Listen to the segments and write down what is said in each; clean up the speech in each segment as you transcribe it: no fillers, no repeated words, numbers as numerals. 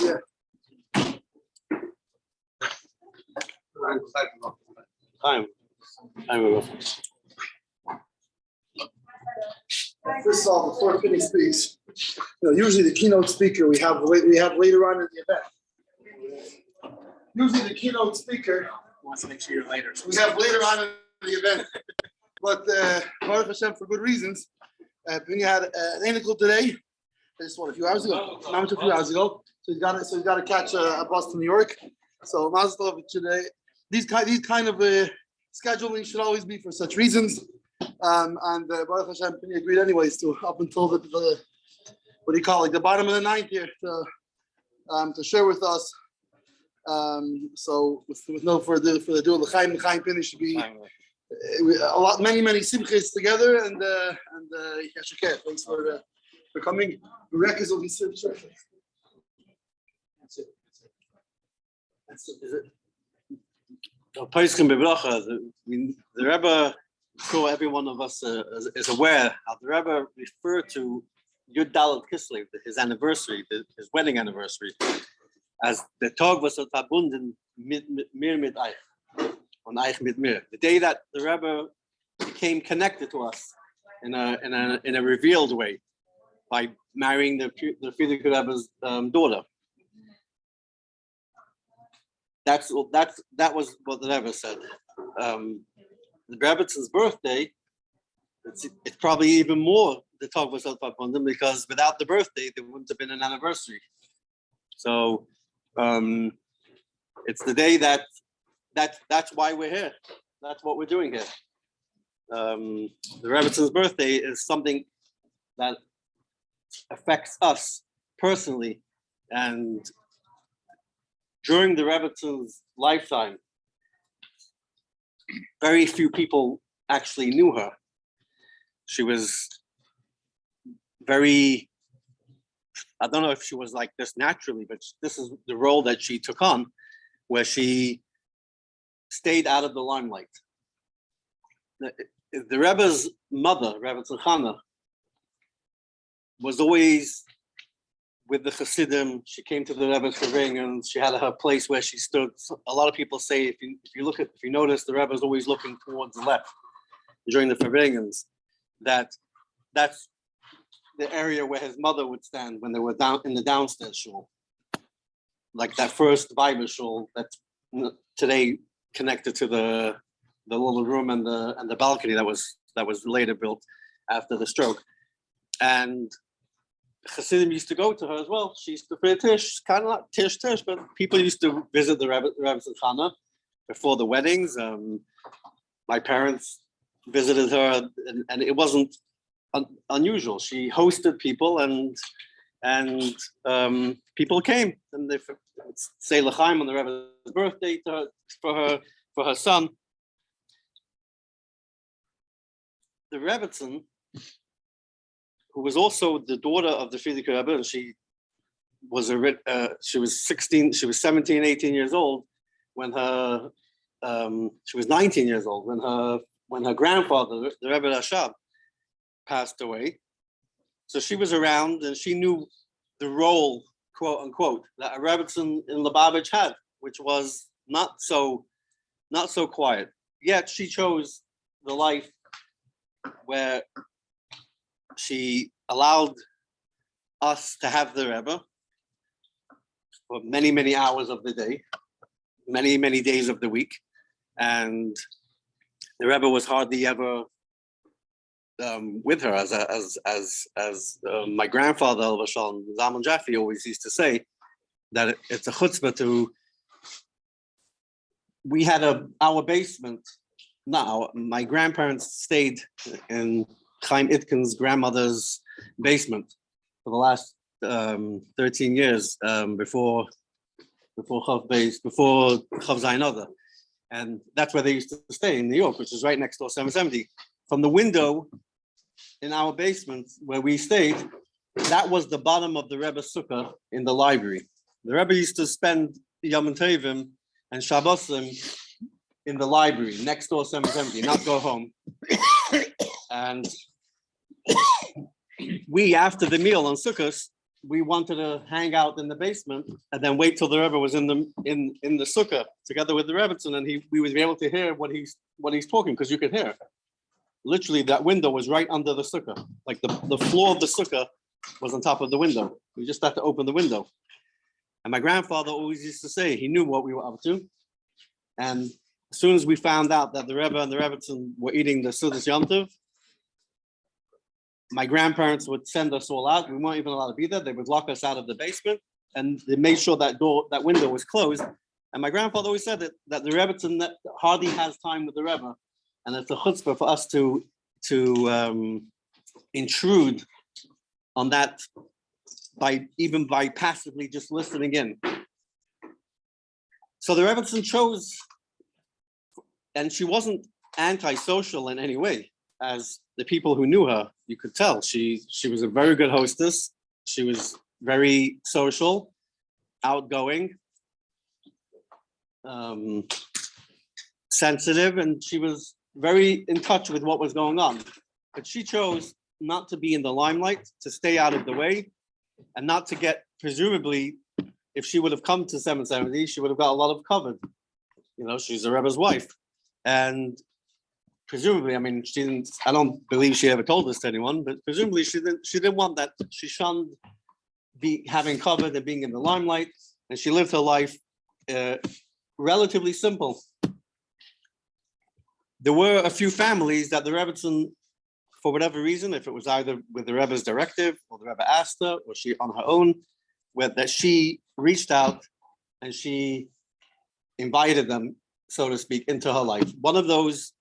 Yeah. First of all, before Pinny speaks, usually the keynote speaker we have later on in the event. Usually the keynote speaker wants to make sure you're later. we have later on in the event, but Baruch Hashem, for good reasons. Pinny had an article today. Just a few hours ago, not a few hours ago. So he's got to catch a bus to New York. So Mazel Tov today. These kind of scheduling should always be for such reasons. And Baruch Hashem, Pinny agreed anyways to up until the what do you call it, the bottom of the ninth here to share with us. So with no further ado, L'chaim Pinny should be many simchas together and Yashakeh. Thanks for coming. Records will be served shortly. That's it. Is it? The Rebbe, sure every one of us is aware how the Rebbe referred to Yud Dalet Kislev, his anniversary, his wedding anniversary, as the Tag was verbunden mir mit Eich, on Eich mit mir. The day that the Rebbe became connected to us in a revealed way by marrying the Frierdiker Rebbe's daughter. That was what the Rebbe said. The Rebbetzins birthday, it's probably even more the Tag was verbunden, because without the birthday there wouldn't have been an anniversary. So it's the day that's why we're here. That's what we're doing here. The Rebbetzins birthday is something that affects us personally, and during the Rebbetzins lifetime, very few people actually knew her. She was very, I don't know if she was like this naturally, but this is the role that she took on, where she stayed out of the limelight. The Rebbe's mother, Rebbetzin Chaya, was always with the Hasidim. She came to the Rebbe's Farbrengen, and she had her place where she stood. So a lot of people say, if you notice, the Rebbe is always looking towards the left during the Farbrengens. That's the area where his mother would stand when they were down in the downstairs shul, like that first Bible shul that's today connected to the little room and the balcony that was later built after the stroke. And Hasidim used to go to her as well. She used to pray tish, kind of like tish, but people used to visit the Rebbetzin Chaya before the weddings. My parents visited her, and it wasn't unusual. She hosted people, and people came, and they say l'chaim on the Rebbe's birthday for her son. The Rebbetzin, who was also the daughter of the Frierdiker Rebbe, and she was 17, 18 years old when her she was 19 years old when her grandfather, the Rebbe Rashab, passed away. So she was around, and she knew the role, quote unquote, that a Rebbetzin in Lubavitch had, which was not so quiet. Yet she chose the life where she allowed us to have the Rebbe for many, many hours of the day, many, many days of the week. And the Rebbe was hardly ever with her, as my grandfather, Zalman Jaffe, always used to say, that it's a chutzpah to, we had our basement. No, my grandparents stayed in Chaim Itkin's grandmother's basement for the last 13 years before Chof Hei Adar, before Chof Hei Adar. And that's where they used to stay in New York, which is right next door, 770. From the window in our basement where we stayed, that was the bottom of the Rebbe's sukkah in the library. The Rebbe used to spend Yom Tovim and Shabbosim in the library next door, 770, not go home. And we, after the meal on Sukkot, we wanted to hang out in the basement and then wait till the Rebbe was in the sukkah together with the Rebbetzin, and we would be able to hear what he's talking, because you could hear. Literally, that window was right under the sukkah. Like the floor of the sukkah was on top of the window. We just had to open the window. And my grandfather always used to say he knew what we were up to. And as soon as we found out that the Rebbe and the Rebbetzin were eating the Sudas Yom Tov, my grandparents would send us all out. We weren't even allowed to be there. They would lock us out of the basement, and they made sure that window was closed. And my grandfather always said that the Rebbetzin hardly has time with the Rebbe, and it's a chutzpah for us to intrude on that by passively just listening in. So the Rebbetzin chose, and she wasn't antisocial in any way. As the people who knew her, you could tell she was a very good hostess. She was very social, outgoing, sensitive, and she was very in touch with what was going on. But she chose not to be in the limelight, to stay out of the way, and not to get, presumably, if she would have come to 770, she would have got a lot of covered. You know, she's a Rebbe's wife. And presumably, I mean, I don't believe she ever told this to anyone, but presumably she didn't want that. She shunned having covered and being in the limelight, and she lived her life relatively simple. There were a few families that the Rebbetzin, for whatever reason, if it was either with the Rebbe's directive or the Rebbe asked her, or she on her own, that she reached out and she invited them, so to speak, into her life. One of those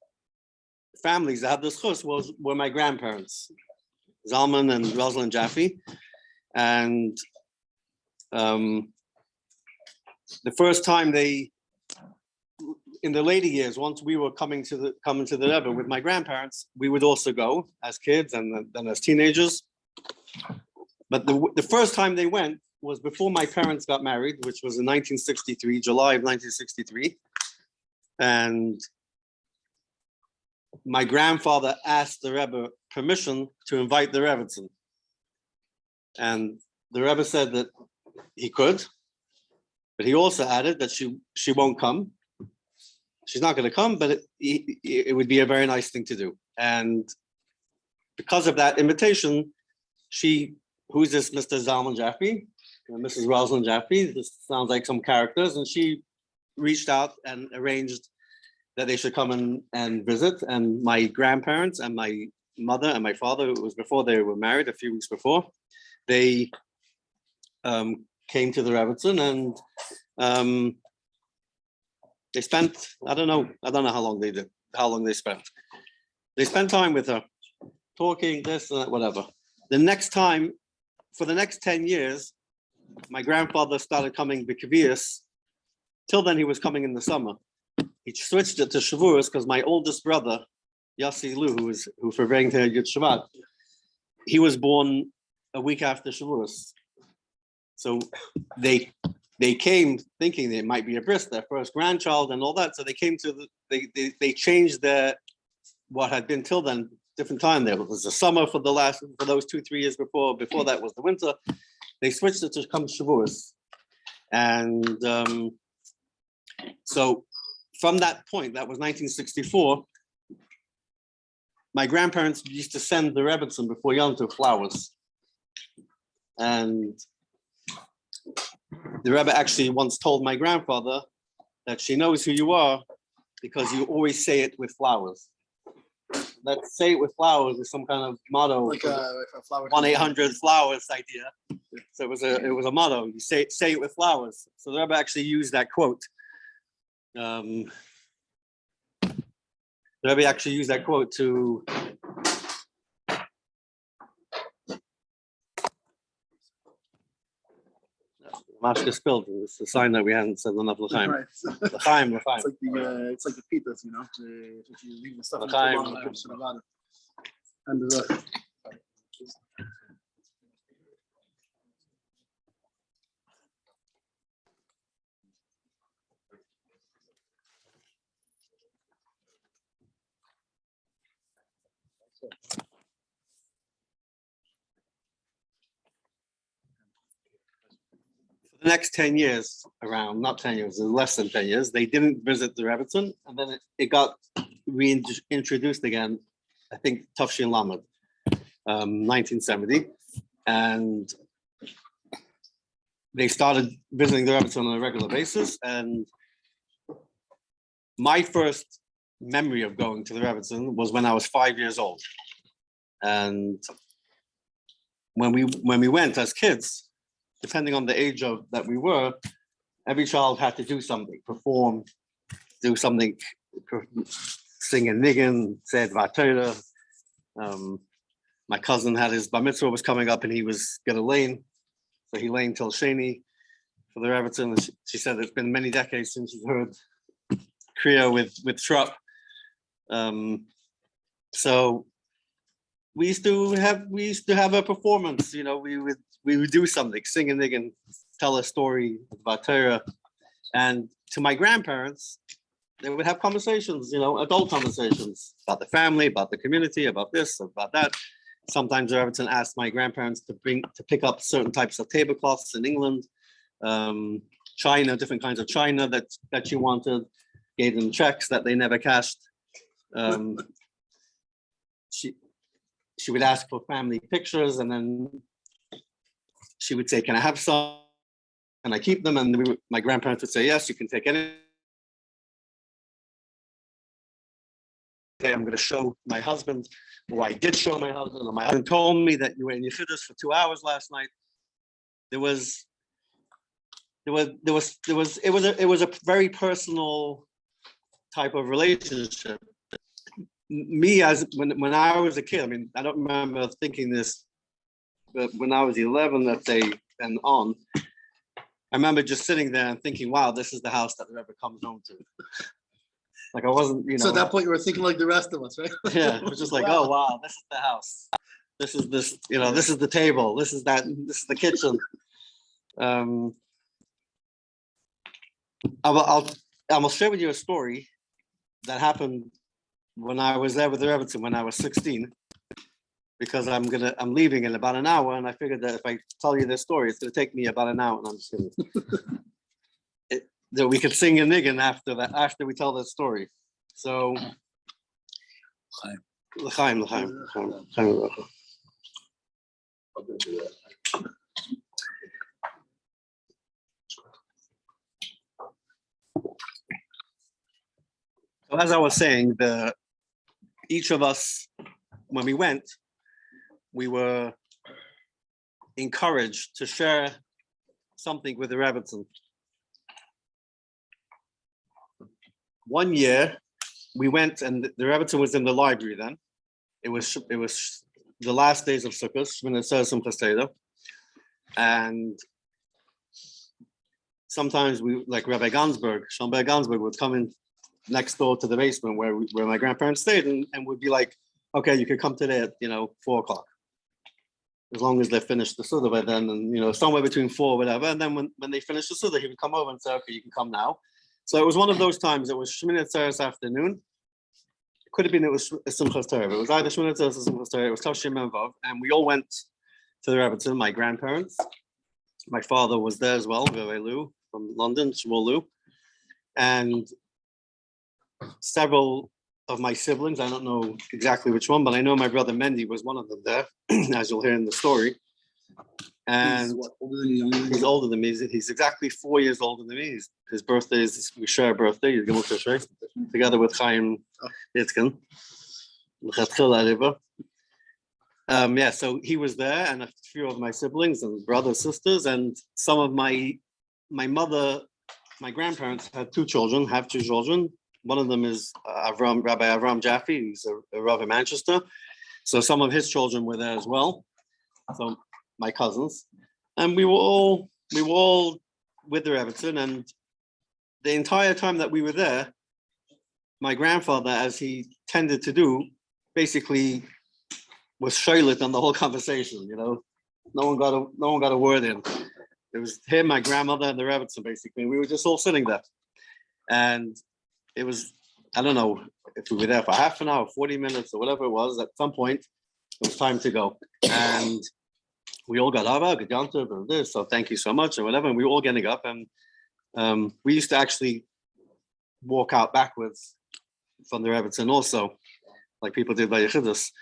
families that had this chus were my grandparents, Zalman and Rosalind Jaffe. And the first time in the later years, once we were coming to the Rebbe with my grandparents, we would also go as kids and then as teenagers. But the first time they went was before my parents got married, which was in 1963, July of 1963. And my grandfather asked the Rebbe permission to invite the Rebbetzin. And the Rebbe said that he could, but he also added that she won't come. She's not going to come, but it would be a very nice thing to do. And because of that invitation, who's this Mr. Zalman Jaffe, and Mrs. Rosalind Jaffe, this sounds like some characters, and she reached out and arranged that they should come and visit. And my grandparents and my mother and my father, it was before they were married, a few weeks before, they came to the Rebbetzin, and they spent, I don't know how long they spent. They spent time with her, talking, this and that, whatever. The next time, for the next 10 years, my grandfather started coming b'kavius. Till then, he was coming in the summer. He switched it to Shavuos because my oldest brother, Yosef Lew, who Farbrengen Yud Shabbat, he was born a week after Shavuos. So they came thinking it might be a bris, their first grandchild and all that. So they came they changed what had been till then different time. There was the summer for those 2-3 years before. Before that was the winter. They switched it to come Shavuos, and so from that point, that was 1964. My grandparents used to send the Rebbetzin before Yom Tov flowers, and the Rebbe actually once told my grandfather that she knows who you are because you always say it with flowers. Let's say it with flowers is some kind of motto, like a flower 1-800-flowers idea. So it was a motto. You say it with flowers. So the Rebbe actually used that quote. The Rebbe actually used that quote to Mashka spilled. It's a sign that we hadn't said enough l'chaim. Right. L'chaim, l'chaim. It's like the pitas, you know. If you leave the stuff in L'chaim. too long, it's about it. And For the next 10 years, around, not 10 years, less than 10 years, they didn't visit the Rebbetzin, and then it got reintroduced again, I think, Tafshin Lamed, 1970. And they started visiting the Rebbetzin on a regular basis. And my first memory of going to the Rebbetzin was when I was 5 years old. And when we went as kids, depending on the age of that we were, every child had to do something, perform, do something, sing a niggin, say Dvar Torah. My cousin had his bar mitzvah was coming up and he was gonna lane. So he laned till Sheni for the Rebbetzin. She said it's been many decades since she's heard Kriya with Shrub. So we used to have a performance, you know, we would do something, sing a niggin, tell a story about Torah. And to my grandparents, they would have conversations, you know, adult conversations about the family, about the community, about this, about that. Sometimes Rebbetzin asked my grandparents to pick up certain types of tablecloths in England, china, different kinds of china that you wanted, gave them checks that they never cashed. She would ask for family pictures, and then she would say, "Can I have some? Can I keep them?" And my grandparents would say, "Yes, you can take any." Okay, I'm going to show my husband, or I did show my husband, or my husband told me that you were in Yechidus for 2 hours last night. It was a very personal type of relationship. Me, as when I was a kid, I mean, I don't remember thinking this, but when I was 11, let's say, and on, I remember just sitting there and thinking, wow, this is the house that the Rebbe comes home to. Like I wasn't, you know. So at that point you were thinking like the rest of us, right? Yeah, it was just like, wow. Oh, wow, this is the house. This is this, you know, this is the table. This is that, this is the kitchen. I'll share with you a story that happened when I was there with the Rebbetzin when I was 16, because I'm leaving in about an hour, and I figured that if I tell you this story, it's gonna take me about an hour, and I'm just gonna that we could sing a niggin after we tell that story. So l'chaim. So as I was saying, each of us, when we went, we were encouraged to share something with the Rebbetzin. One year, we went, and the Rebbetzin was in the library then. It was the last days of Sukkot, when it says some Chaseda. And sometimes we, like Rabbi Gansberg, Schomberg Gansberg would come in next door to the basement where my grandparents stayed, and would be like, okay, you could come today at 4 o'clock, as long as they finished the Suda by then, and somewhere between 4 whatever. And then when they finished the Suda, he would come over and say, okay, you can come now. So it was one of those times. It was Shmini Atzeres afternoon. It could have been it was Simchas Torah. It was either Shmini Atzeres or Simchas Torah. It was Tavshim Menvav, and we all went to the Rebbetzin. My grandparents, my father was there as well, Rabbi Lew from London, Shmuel Lew, and several of my siblings. I don't know exactly which one, but I know my brother Mendy was one of them there, as you'll hear in the story. And he's older than me. He's exactly 4 years older than me. His birthday is, we share a birthday, together with Chaim Itkin. Yeah, so he was there, and a few of my siblings and brothers, sisters, and some of my grandparents have two children. One of them is Rabbi Avram Jaffe, who's a Rav in Manchester. So some of his children were there as well. So my cousins, and we were all with the Rebbetzin, and the entire time that we were there, my grandfather, as he tended to do, basically was shoilet on the whole conversation. No one got a word in. It was him, my grandmother, and the Rebbetzin, basically. We were just all sitting there, and it was, I don't know if we were there for half an hour, 40 minutes, or whatever it was. At some point, it was time to go, and we all got up, and this, so thank you so much, or whatever. And we were all getting up, and we used to actually walk out backwards from the Rebbetzin also, like people did by Yechidus.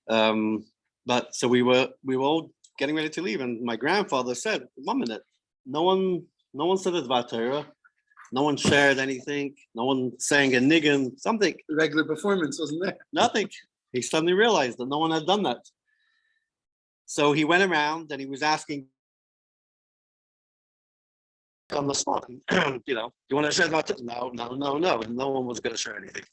But so we were all getting ready to leave, and my grandfather said, "1 minute, no one said a Dvar Torah, no one shared anything, no one sang a niggin, something." The regular performance wasn't there. Nothing. He suddenly realized that no one had done that. So he went around and he was asking on the spot, you want to share Dvar Torah? No. And no one was going to share anything.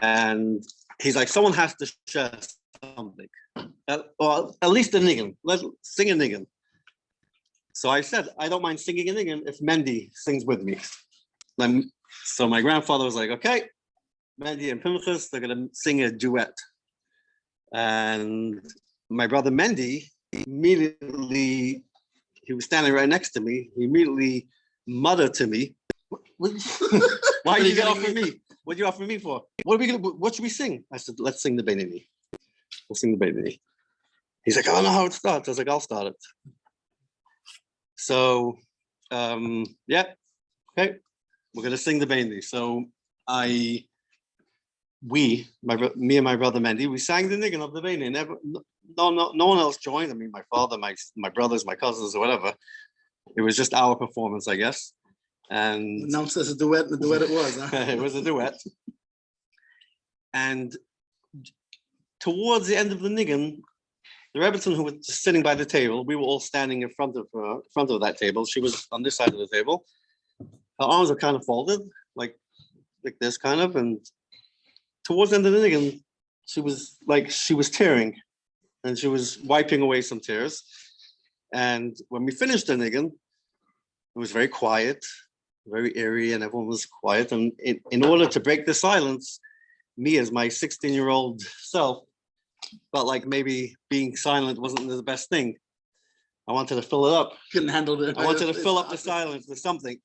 And he's like, someone has to share something, or at least a niggin. Let's sing a niggin. So I said, I don't mind singing a niggin if Mendy sings with me. So my grandfather was like, okay, Mendy and Pinchas, they're going to sing a duet. And my brother Mendy immediately, he was standing right next to me, he immediately muttered to me, why did you get off of me? What are you offering me for? What should we sing? I said, let's sing the Beinini. We'll sing the Beinini. He's like, I don't know how it starts. I was like, I'll start it. So, yeah, okay, we're gonna sing the Beinini. So me and my brother Mendy, we sang the niggin of the Beinini. No one else joined. I mean, my father, my brothers, my cousins, or whatever. It was just our performance, I guess. And announced as a duet, and the duet it was, huh? It was a duet. And towards the end of the niggin, the Rebbetzin, who was just sitting by the table, we were all standing in front of that table. She was on this side of the table. Her arms were kind of folded, like this kind of. And towards the end of the niggin, she was tearing, and she was wiping away some tears. And when we finished the niggin, it was very quiet, very eerie, and everyone was quiet. And in order to break the silence, me as my 16-year-old self felt like maybe being silent wasn't the best thing. I wanted to fill it up. Couldn't handle it. I wanted to fill up the silence with something.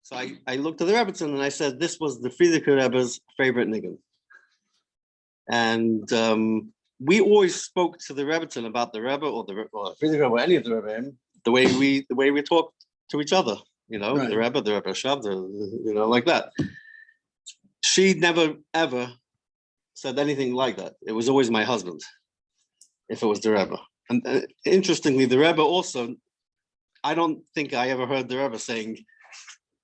So I looked at the Rebbetzin and I said, this was the Frierdiker Rebbe's favorite niggin. And we always spoke to the Rebbetzin about the Rebbe or the Frierdiker or any of the Rebbe, the way we talk to each other, right. The Rebbe Shav, like that. She never ever said anything like that. It was always my husband, if it was the Rebbe. And interestingly, the Rebbe also, I don't think I ever heard the Rebbe saying,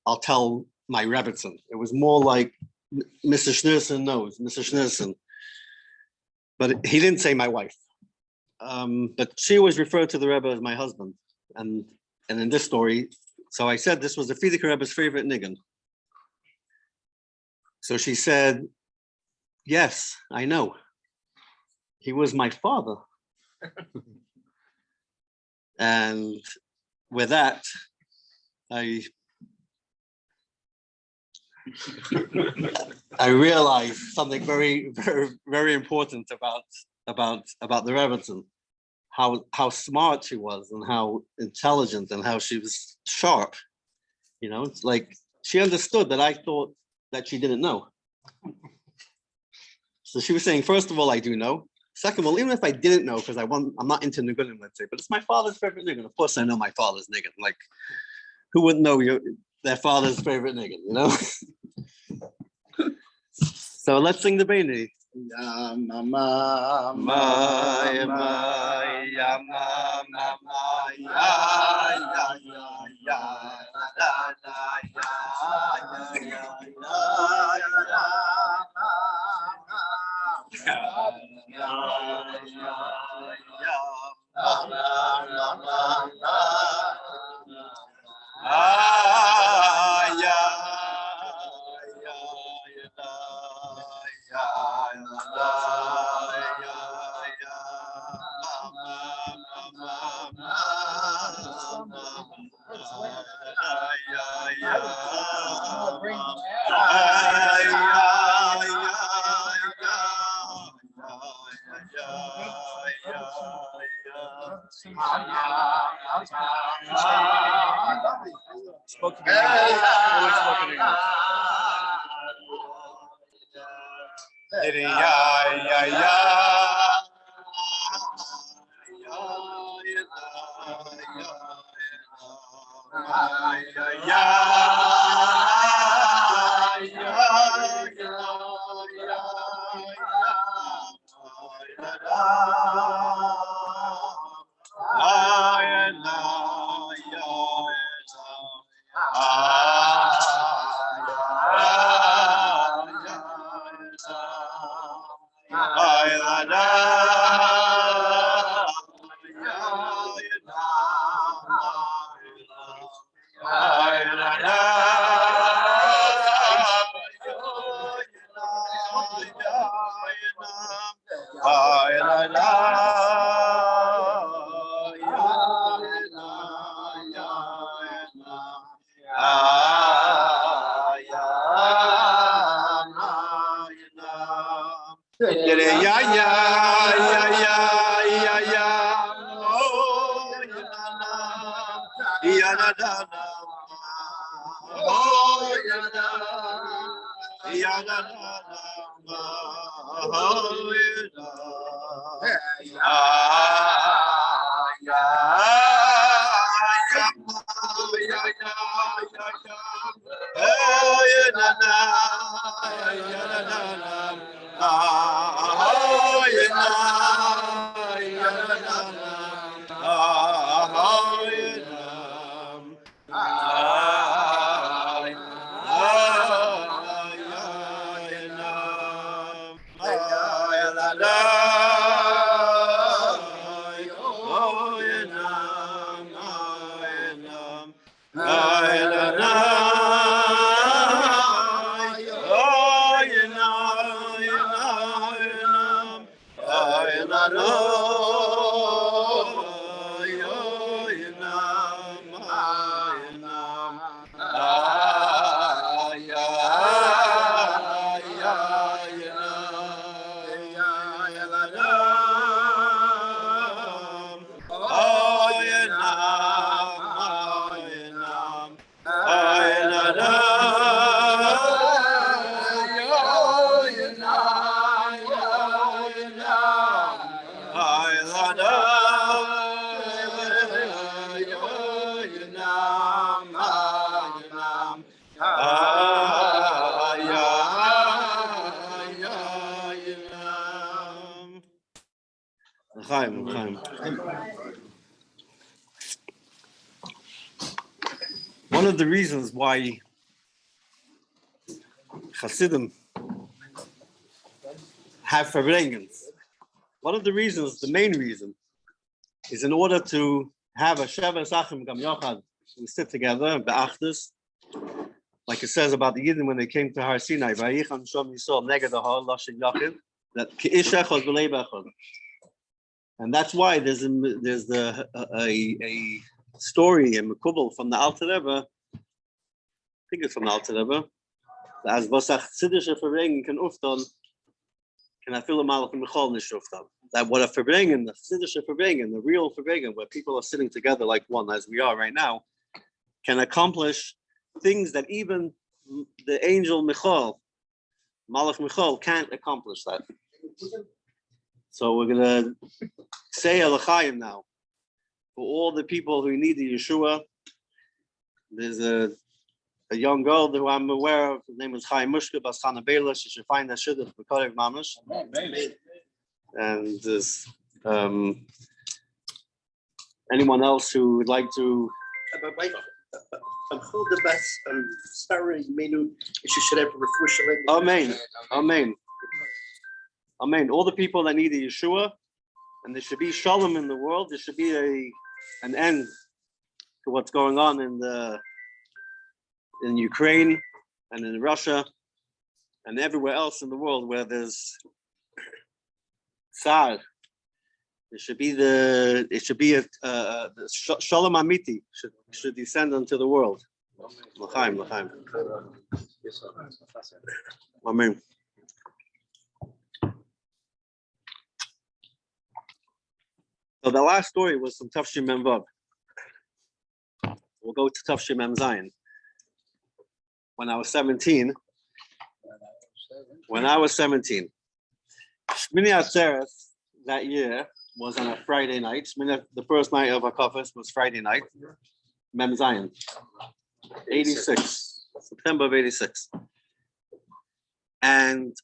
I'll tell my Rebbetzin. It was more like, Mr. Schneerson knows, Mr. Schneerson. But he didn't say my wife. But she always referred to the Rebbe as my husband. And in this story, so I said this was the Frierdiker Rebbe's favorite niggin. So she said, yes, I know. He was my father. And with that, I realized something very, very, very important about the Rebbetzin, how smart she was and how intelligent and how she was sharp. It's like she understood that I thought that she didn't know. So she was saying, first of all, I do know. Second of all, even if I didn't know, because I'm not into niggunim, let's say, but it's my father's favorite niggin. Of course, I know my father's niggin. Like, who wouldn't know their father's favorite niggin? So let's sing the Beinini. Ya mama, ma ya ya mama, ya Spoke to me. Always spoken English. One of the reasons why Hasidim have Farbrengen, one of the reasons, the main reason, is in order to have a Sheva Sachim Gam Yochad, we sit together, Be'achdus, like it says about the Yidden when they came to Har Sinai, Vayichan Shom Yisrael Neged Ahar Lashon Yachid, that Ki'ish Echad V'lei B'echad. And that's why there's a story in Mekubal from the Alter Rebbe, I think it's from the Alter Rebbe, as Vasach Tzidische Farbrengen can uftan, can I feel a malach mechal nish uftan. That what a Farbrengen, the Tzidische Farbrengen, the real Farbrengen, where people are sitting together like one, as we are right now, can accomplish things that even the angel Michal, Malach Michal, can't accomplish that. So we're gonna say a l'chaim now for all the people who need the Yeshua. There's a young girl who I'm aware of. Her name is Chaya Mushka Schneerson. She should find that shidduch for Kodev Mamash. And there's anyone else who would like to. Amen. Amen. Amen. All the people that need the Yeshua, and there should be shalom in the world. There should be an end to what's going on in Ukraine and in Russia and everywhere else in the world where there's tsar. It should be the shalom amiti should descend onto the world. L'chaim, l'chaim. Amen. So the last story was from Tafshim Mem Vav. We'll go to Tafshim Mem Zayin. When I was 17, Shmini Atzeres that year was on a Friday night. The first night of Hakafas was Friday night. Mem Zayin, 86, September of 86. And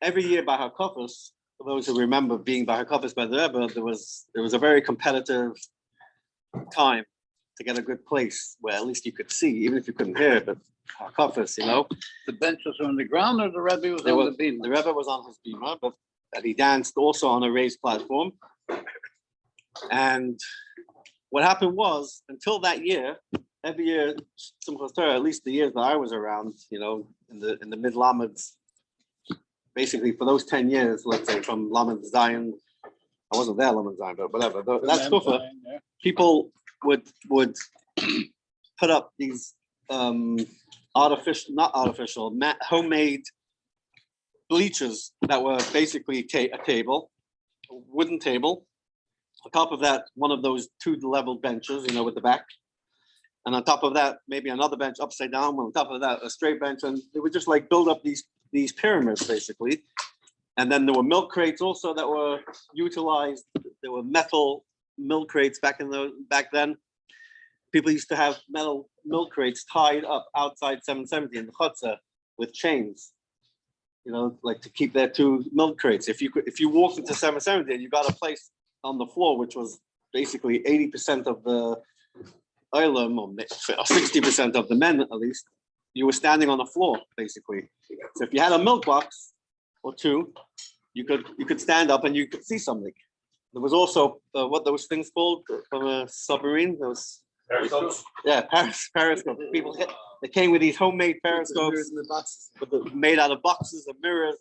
every year by Hakafas, for those who remember being by Hakafas by the Rebbe, there was a very competitive time to get a good place where at least you could see, even if you couldn't hear it, but Hakafas, The bench was on the ground or the Rebbe was on the beam? The Rebbe was on his bima, but he danced also on a raised platform. And what happened was, until that year, every year, Simchas Torah, at least the years that I was around, in the mid Lameds, basically for those 10 years, let's say from Lamed Zion, I wasn't there Lamed Zion, but whatever. That's stuff. People would put up these homemade bleachers that were basically a table, a wooden table. On top of that, one of those two-level benches, with the back. And on top of that, maybe another bench upside down. On top of that, a straight bench. And they would just build up these pyramids, basically. And then there were milk crates also that were utilized. There were metal milk crates back then. People used to have metal milk crates tied up outside 770 in the chutzah with chains, to keep their two milk crates. If you walked into 770 and you got a place on the floor, which was basically 80% of the oilam, or 60% of the men at least, you were standing on the floor, basically. So if you had a milk box or two, you could stand up and you could see something. There was also what those things called from a submarine. Those periscopes. Yeah, periscopes. People they came with these homemade periscopes made out of boxes of mirrors,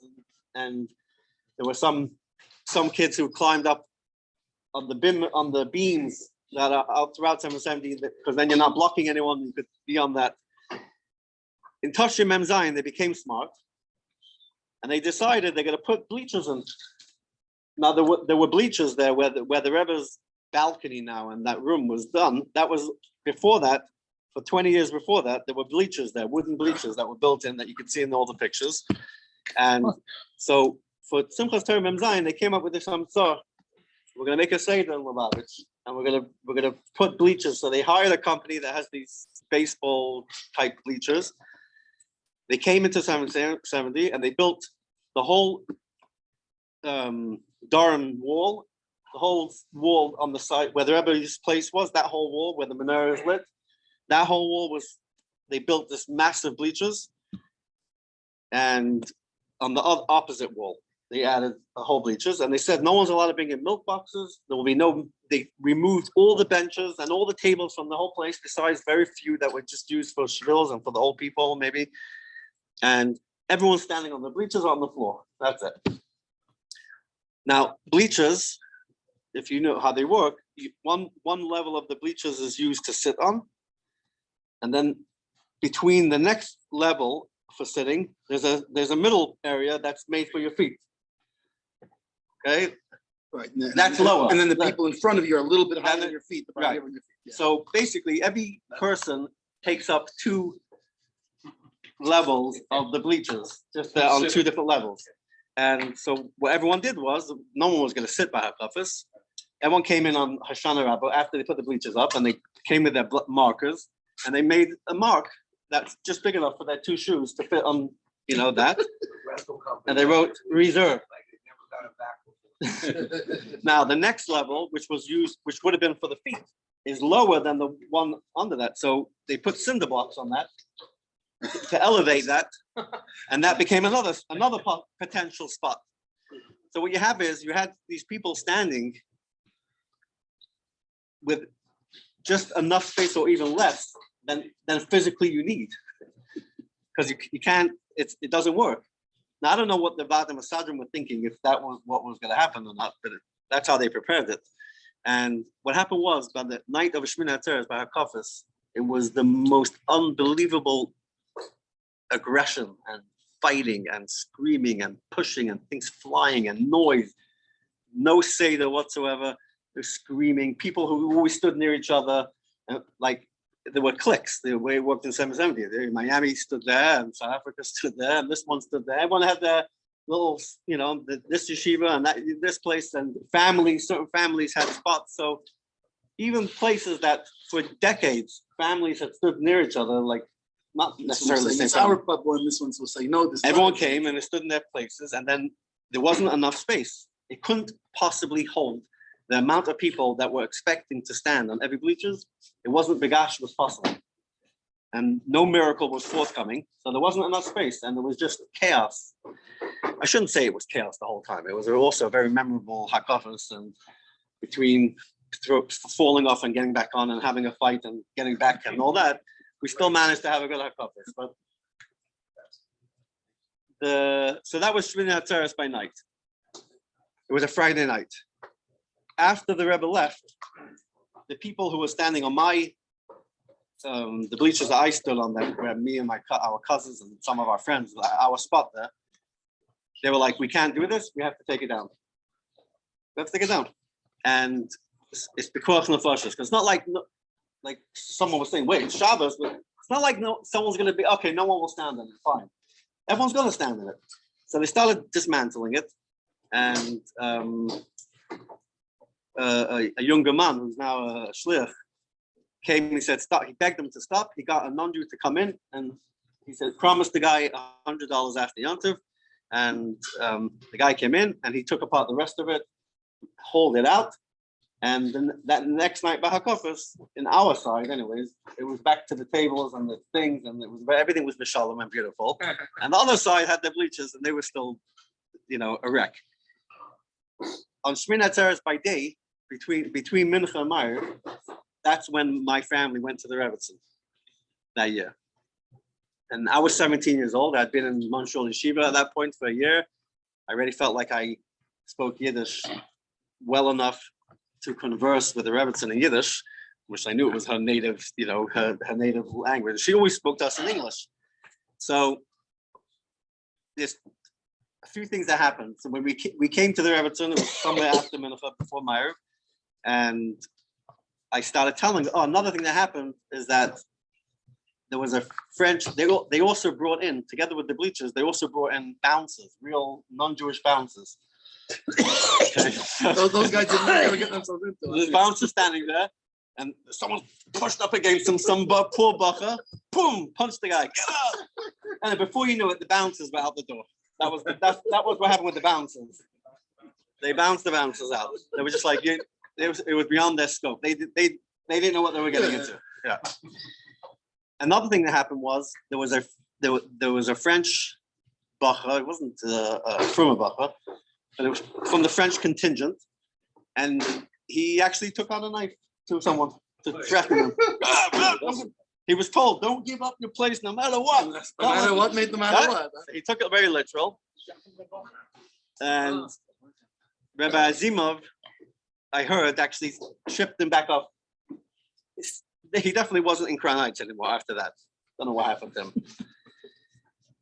and there were some kids who climbed up on the beams that are out throughout 770, because then you're not blocking anyone. You could be on that. In Tashim Mem Zayin, they became smart, and they decided they're going to put bleachers in. Now there were bleachers there where the Rebbe's balcony now and that room was done. That was before that. For 20 years before that, there were bleachers there, wooden bleachers that were built in that you could see in all the pictures. And so for Simchas Torah Mem Zayin, they came up with this Hamzah. We're going to make a seder in Lubavitch, and we're gonna put bleachers. So they hired a company that has these baseball type bleachers. They came into 770 and they built the whole Durham wall, the whole wall on the side where the Rebbe's place was. That whole wall where the menorah is lit, that whole wall they built this massive bleachers, and on the opposite wall they added a whole bleachers, and they said no one's allowed to bring in milk boxes. There will be they removed all the benches and all the tables from the whole place, besides very few that were just used for shvils and for the old people maybe. And everyone's standing on the bleachers on the floor. That's it. Now, bleachers, if you know how they work, one level of the bleachers is used to sit on. And then between the next level for sitting, there's a middle area that's made for your feet. Okay, Right. That's lower. And then the people in front of you are a little bit higher than your feet. Right. Yeah. So basically, every person takes up two levels of the bleachers, just on two different levels. And so what everyone did was, no one was going to sit by Hakafas. Everyone came in on Hoshana Rabbah after they put the bleachers up, and they came with their markers, and they made a mark that's just big enough for their two shoes to fit on, that. And they wrote reserve. Now the next level, which would have been for the feet, is lower than the one under that. So they put cinder blocks on that to elevate that, and that became another potential spot. So what you have is you had these people standing with just enough space or even less than physically you need, because you can't. It doesn't work. Now I don't know what the Vadim Asadrim were thinking, if that was what was going to happen or not, but that's how they prepared it. And what happened was, by the night of Shmini Atzeres by Hakafas, it was the most unbelievable aggression and fighting and screaming and pushing and things flying and noise, no seder whatsoever. They're screaming. People who always stood near each other, like there were cliques. The way it worked in 770. Miami stood there, and South Africa stood there, and this one stood there. Everyone had their little, this yeshiva and this place, and certain families had spots. So even places that for decades families had stood near each other, like not necessarily the same. It's our pub, and this one's will say no. Everyone came and they stood in their places, and then there wasn't enough space. It couldn't possibly hold the amount of people that were expecting to stand on every bleachers. It wasn't Begash was possible, and no miracle was forthcoming. So there wasn't enough space, and there was just chaos. I shouldn't say it was chaos the whole time. It was also a very memorable hakafas, and between falling off and getting back on and having a fight and getting back and all that, we still managed to have a good hakafas. But so that was Shmini Atzeres by night. It was a Friday night. After the Rebbe left, the people who were standing on the bleachers that I stood on, that were me and our cousins and some of our friends, our spot there, they were like, "We can't do this. We have to take it down. We have to take it down." And it's because it's not like someone was saying, "Wait, it's Shabbos," but it's not like someone's going to be okay. No one will stand in it. Fine, everyone's going to stand in it. So they started dismantling it, and a younger man who's now a shliach came. He said, "Stop." He begged them to stop. He got a non-Jew to come in, and he said, "Promised the guy $100 after Yontiv." And the guy came in, and he took apart the rest of it, hauled it out, and then that next night, Bahakofis, in our side, anyways, it was back to the tables and the things, and everything was Mishalom and beautiful. And the other side had the bleachers, and they were still, a wreck. On Shmini Atzeres by day, between Mincha and Meir, that's when my family went to the Rebbetzin that year. And I was 17 years old. I'd been in Montreal Yeshiva at that point for a year. I already felt like I spoke Yiddish well enough to converse with the Rebbetzin in Yiddish, which I knew it was her native, her native language. She always spoke to us in English. So there's a few things that happened. So when we came to the Rebbetzin, it was somewhere after Mincha, before Meir, and I started telling. Oh, another thing that happened is that there was a French. They also brought in, together with the bleachers, they also brought in bouncers, real non-Jewish bouncers. those guys didn't ever get themselves into it. There's bouncers standing there, and someone pushed up against him. Some poor bacher, boom, punched the guy. Get up! And before you knew it, the bouncers were out the door. That was what happened with the bouncers. They bounced the bouncers out. They were just like it was beyond their scope. They didn't know what they were getting into. Yeah. Another thing that happened was there was a French bacher. It wasn't a Fruma bacher, but it was from the French contingent, and he actually took out a knife to someone to threaten him. He was told, "Don't give up your place, no matter what." No matter what, made no matter what. He took it very literal. And Rabbi Azimov, I heard, actually shipped him back off. He definitely wasn't in Crown Heights anymore after that. Don't know what happened to him.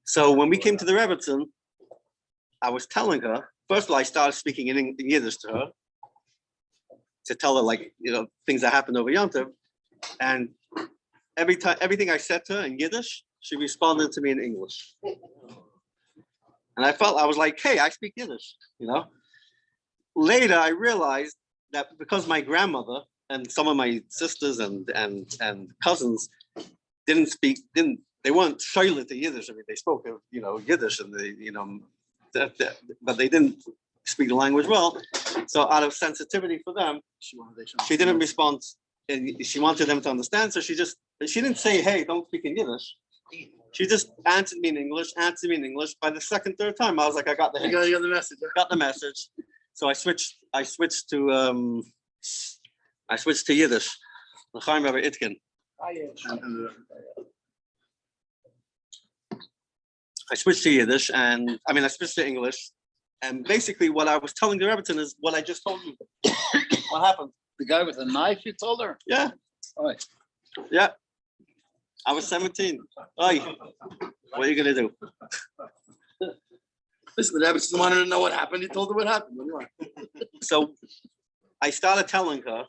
So when we came to the Rebbetzin, I was telling her, first of all, I started speaking in Yiddish to her, to tell her, things that happened over Yontiv. And everything I said to her in Yiddish, she responded to me in English. And I was like, hey, I speak Yiddish, Later, I realized that because my grandmother and some of my sisters and cousins they weren't shoylet to Yiddish. I mean, they spoke, Yiddish, and but they didn't speak the language well. So out of sensitivity for them, she didn't respond. And she wanted them to understand. So she didn't say, hey, don't speak in Yiddish. She just answered me in English. By the second, third time, I was like, I got the hint. You got the message. Got the message. So I switched to Yiddish. L'chaim Rabbi Itkin. I switched to Yiddish, and I switched to English. And basically, what I was telling the Rebbetzin is what I just told you. What happened? The guy with the knife, you told her? Yeah. Oh. Yeah. I was 17. Oi, what are you gonna do? Listen, the Rebbetzin wanted to know what happened. He told her what happened. What do you want? So I started telling her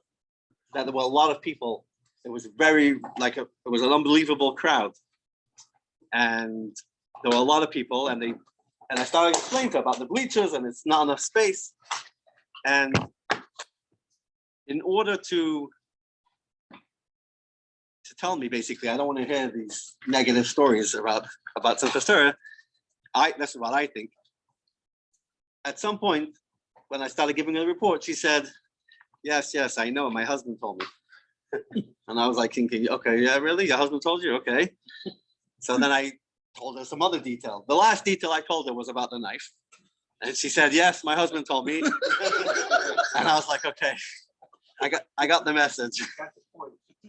that there were a lot of people. It was very it was an unbelievable crowd, and there were a lot of people, and I started explaining to her about the bleachers, and it's not enough space, and in order to tell me basically, I don't want to hear these negative stories about Simchas Torah. That's what I think. At some point, when I started giving her the report, she said, yes, I know, my husband told me. And I was like thinking, okay, yeah, really? Your husband told you? Okay. So then I told her some other detail. The last detail I told her was about the knife. And she said, yes, my husband told me. And I was like, okay, I got the message.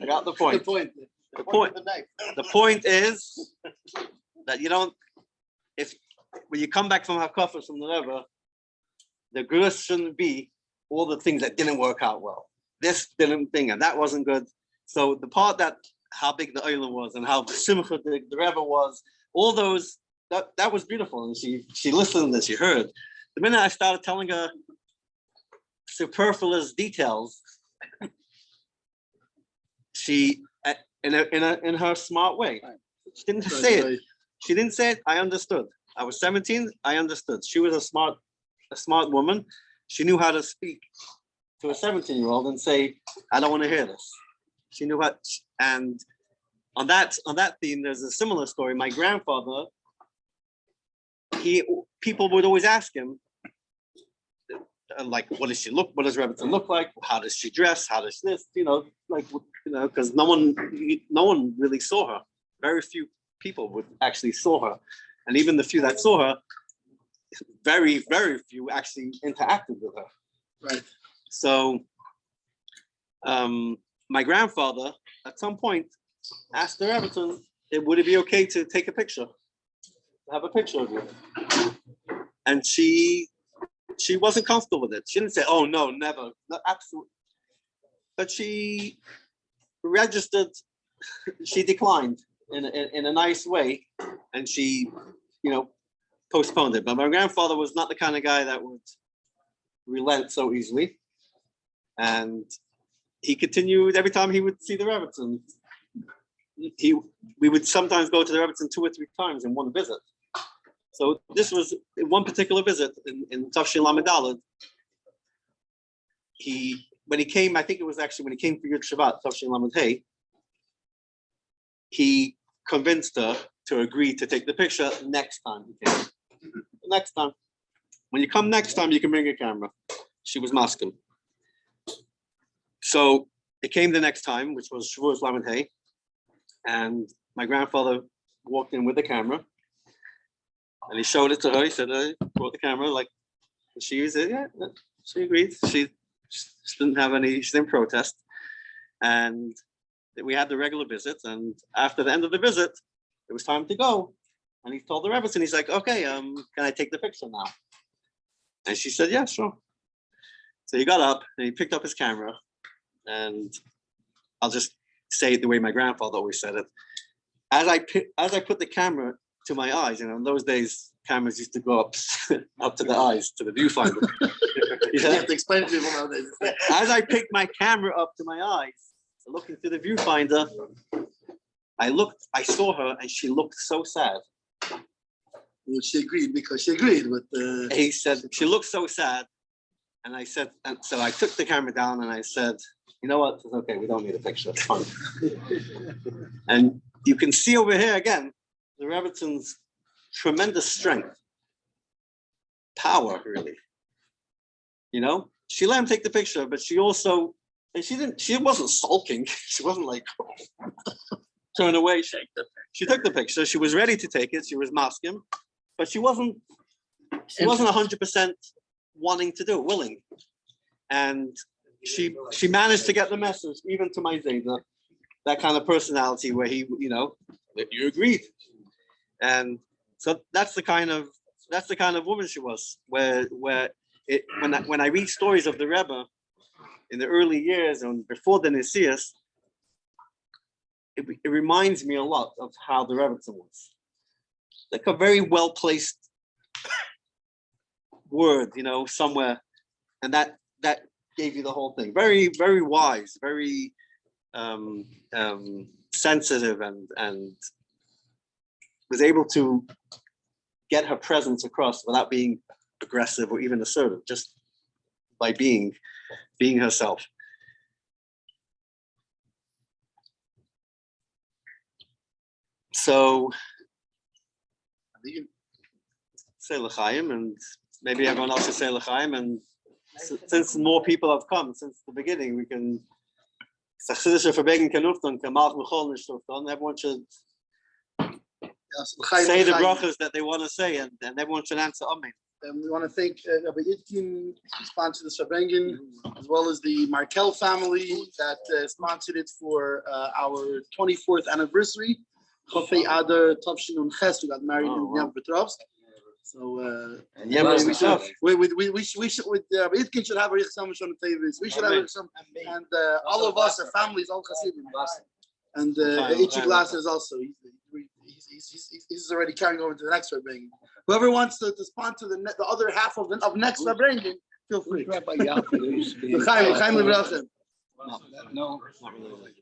I got the point. The point is that you don't, when you come back from Hakafas from the Rebbe, the grus shouldn't be all the things that didn't work out well. This didn't thing, and that wasn't good. So the part that how big the oilam was and how simcha the Rebbe was, all those, that was beautiful. And she listened and she heard. The minute I started telling her superfluous details, she in her smart way. She didn't say it. She didn't say it. I understood. I was 17. I understood. She was a smart woman. She knew how to speak to a 17-year-old and say, "I don't want to hear this." She knew what. And on that theme, there's a similar story. My grandfather. People would always ask him, like, what does she look? What does Rebbetzin look like? How does she dress? How does this? Because no one really saw her. Very few people would actually saw her, and even the few that saw her, very, very few actually interacted with her. Right. So, my grandfather at some point asked the Rebbetzin, "Would it be okay to take a picture? Have a picture of you?" And she wasn't comfortable with it. She didn't say, "Oh no, never, no, absolutely." But she registered. She declined in a nice way, and she, postponed it. But my grandfather was not the kind of guy that would relent so easily, and he continued every time he would see the Rebbetzin. We would sometimes go to the Rebbetzin 2 or 3 times in one visit. So this was one particular visit in Tafshin Lamed Daled. When he came, I think it was actually when he came for Yud Shabbat, Tafshin Lamed Hey, he convinced her to agree to take the picture next time he came. Next time. When you come next time, you can bring a camera. She was masking. So it came the next time, which was Shavuos Lamed Hey, and my grandfather walked in with the camera. And he showed it to her. He said, brought the camera, like, she used it. Yeah, she agreed. She didn't have any, she didn't protest. And we had the regular visit. And after the end of the visit, it was time to go. And he told the Rebbetzin, he's like, okay, can I take the picture now? And she said, yeah, sure. So he got up and he picked up his camera. And I'll just say it the way my grandfather always said it. As I put the camera to my eyes, in those days, cameras used to go up to the eyes, to the viewfinder. You have to explain to people nowadays. As I picked my camera up to my eyes, looking through the viewfinder, I saw her, and she looked so sad. Well, she agreed because she agreed with. He said she looked so sad, and I said, and so I took the camera down, and I said, you know what? It's okay. We don't need a picture. It's fine. And you can see over here again the Rebbetzins' tremendous strength, power, really. She let him take the picture, but she also, and she wasn't sulking. She wasn't like turn away. She took the picture. She was ready to take it. She was masking, but she wasn't 100% wanting to do it, willing. And she managed to get the message, even to my Zayda, that kind of personality where he, that you agreed. And so that's the kind of woman she was. When I read stories of the Rebbe in the early years and before the Nisias, it reminds me a lot of how the Rebbetzin was. Like a very well placed word, somewhere, and that gave you the whole thing. Very, very wise, very sensitive, and was able to get her presence across without being aggressive or even assertive, just by being herself. So say l'chaim, and maybe everyone else should say l'chaim, and since more people have come since the beginning, we can Farbrengen everyone should say the brachas that they want to say, and everyone should answer amen. And we want to thank Rabbi Itkin, who sponsored the Farbrengen, as well as the Markel family that sponsored it for our 24th anniversary. Chof Hei Adar, Tavshin Ches, we got married in Yom Petrovsk. So we should Rabbi Itkin should have a Yichsam on the favorites. We should have a Yichsam, and all of us, our families, all Hasidim, and Ichi Glass is also. He's already carrying over to the next Farbrengen. Whoever wants to sponsor the other half of next Farbrengen, feel free. No, not really.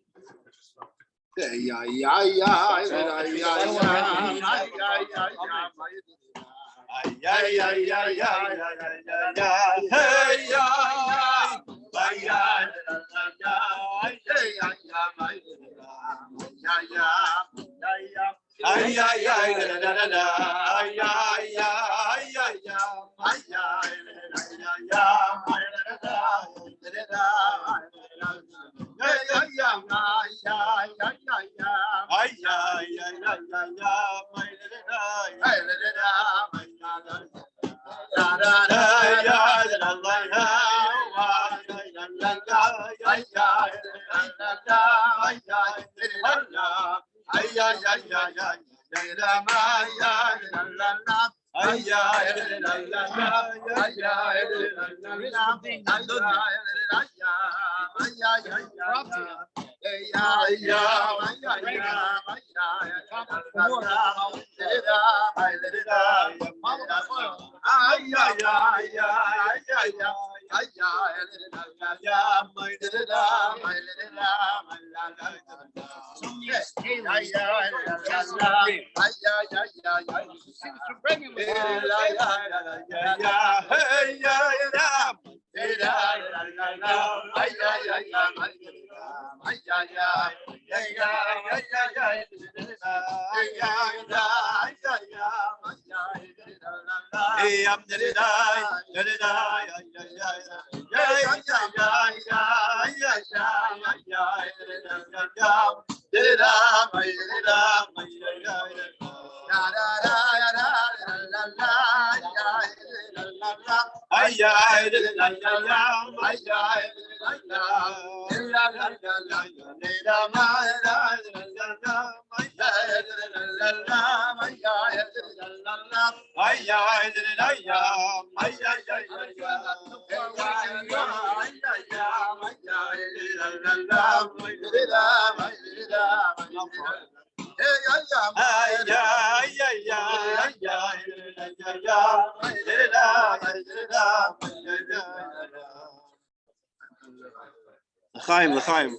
L'chaim.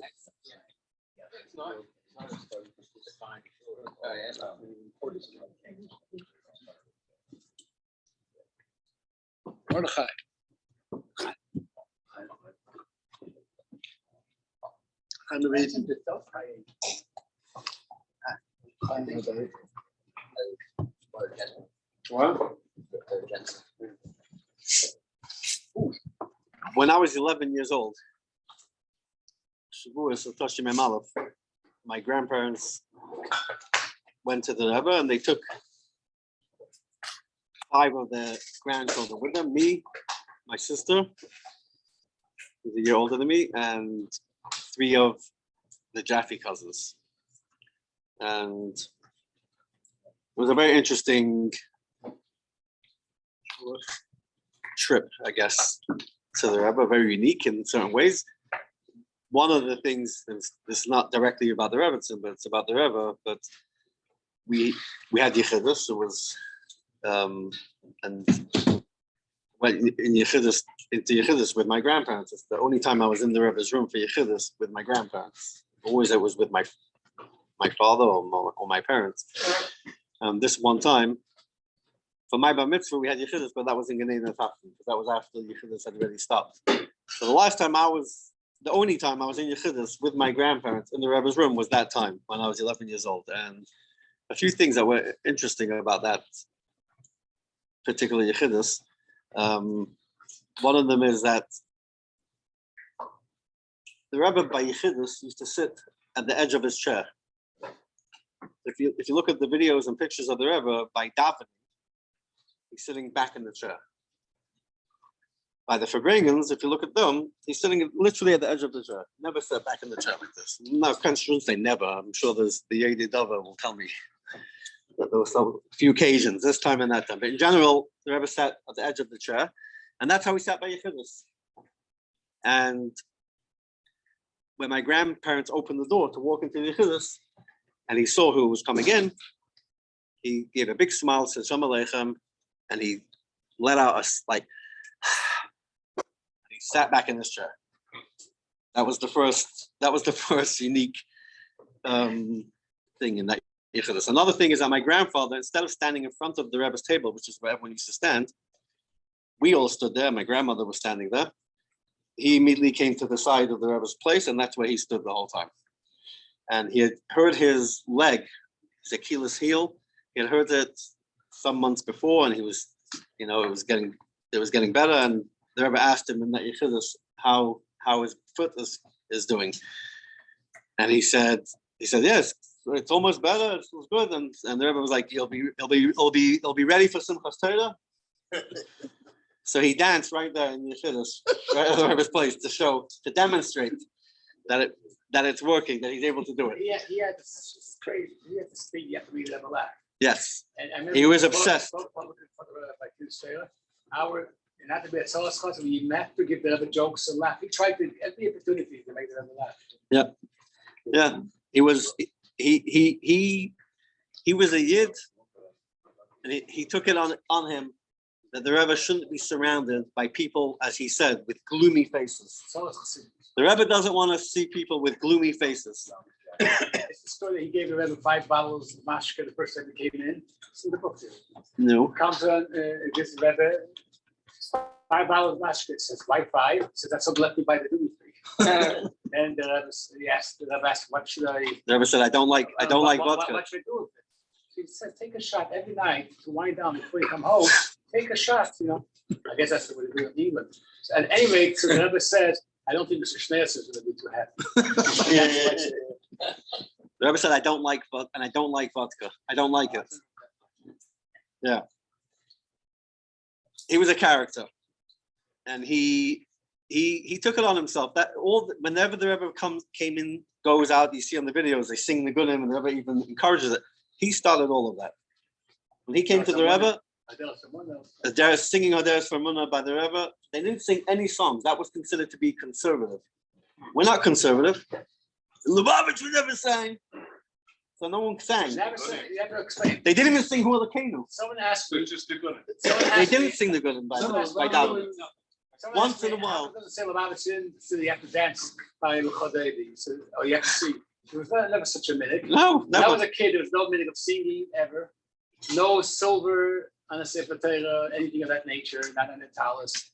Mordechai. When I was 11 years old, my grandparents went to the Rebbe, and they took 5 of their grandchildren with them, me, my sister, who's a year older than me, and 3 of the Jaffe cousins. And it was a very interesting trip, I guess, to the Rebbe, very unique in certain ways. One of the things is not directly about the Rebbetzin, but it's about the Rebbe. But we had Yechidus. It was and went in Yechidus, into Yechidus with my grandparents. It's the only time I was in the Rebbe's room for Yechidus with my grandparents. Always it was with my father or my parents. This one time, for my bar mitzvah, we had Yechidus, but that was in Ganei Natafim, because that was after Yechidus had already stopped. So the only time I was in Yechidus with my grandparents in the Rebbe's room was that time when I was 11 years old. And a few things that were interesting about that particular Yechidus. One of them is that the Rebbe by Yechidus used to sit at the edge of his chair. If you look at the videos and pictures of the Rebbe by davening, he's sitting back in the chair. By the Farbrengens, if you look at them, he's sitting literally at the edge of the chair. Never sat back in the chair like this. No, I shouldn't say never. I'm sure there's the Yedi Dava will tell me that there were some few occasions, this time and that time. But in general, the Rebbe sat at the edge of the chair, and that's how he sat by Yechidus. And when my grandparents opened the door to walk into the Yechidus, and he saw who was coming in, he gave a big smile, said Shalom Aleichem, and he let out a like. He sat back in his chair. That was the first unique thing in that Yechidus. Another thing is that my grandfather, instead of standing in front of the Rebbe's table, which is where everyone used to stand, we all stood there. My grandmother was standing there. He immediately came to the side of the Rebbe's place, and that's where he stood the whole time. And he had hurt his leg, his Achilles heel. He had hurt it some months before, and he was, it was getting better. And the Rebbe asked him in that Yechidus how his foot is doing, and he said yes, it's almost better. It feels good. And the Rebbe was like, he'll be ready for Simchas Torah. So he danced right there in the Yechidus, right at the Rebbe's place to demonstrate that it's working, that he's able to do it. He had this crazy. He had this thing you have to read Rebbe laugh. Yes, And he was obsessed. And not to be at Solas class, we met to give the Rebbe jokes and laugh. He tried to every opportunity to make the Rebbe laugh. Yeah. He was a yid, and he took it on him that the Rebbe shouldn't be surrounded by people, as he said, with gloomy faces. The Rebbe doesn't want to see people with gloomy faces. It's the story that he gave the Rebbe 5 bottles of mashka the first time he came in. It's in the book. No. Comes on, gives the Rebbe 5 bottles of mashka. It says, why 5? He says, that's left me by the duty free. And the Rebbe asked, what should I? The Rebbe said, I don't like vodka. What should I do with it? He said, take a shot every night to wind down before you come home. Take a shot, I guess that's what we do in England. So at any rate, so the Rebbe said, I don't think Mr. Schneerson is going to be too happy. The Rebbe said, I don't like vodka, and I don't like vodka. I don't like it. Yeah. He was a character, and he took it on himself. That whenever the Rebbe came in, goes out, you see on the videos, they sing the Gunim, and the Rebbe even encourages it. He started all of that. When he came to the Rebbe, singing Adaras Farmuna by the Rebbe, they didn't sing any songs. That was considered to be conservative. We're not conservative. Lubavitch we never sang. So no one sang. Never explained. They didn't even sing Hu Elokeinu. Someone asked me. They didn't sing the Gunim by David. Once in a while. Say Lubavitch, so you have to dance by Luchadevi. So, you have to sing. There was never such a minute. No, never. When I was a kid, there was no minute of singing ever. No silver on a Sefer Torah, anything of that nature, not on the talus.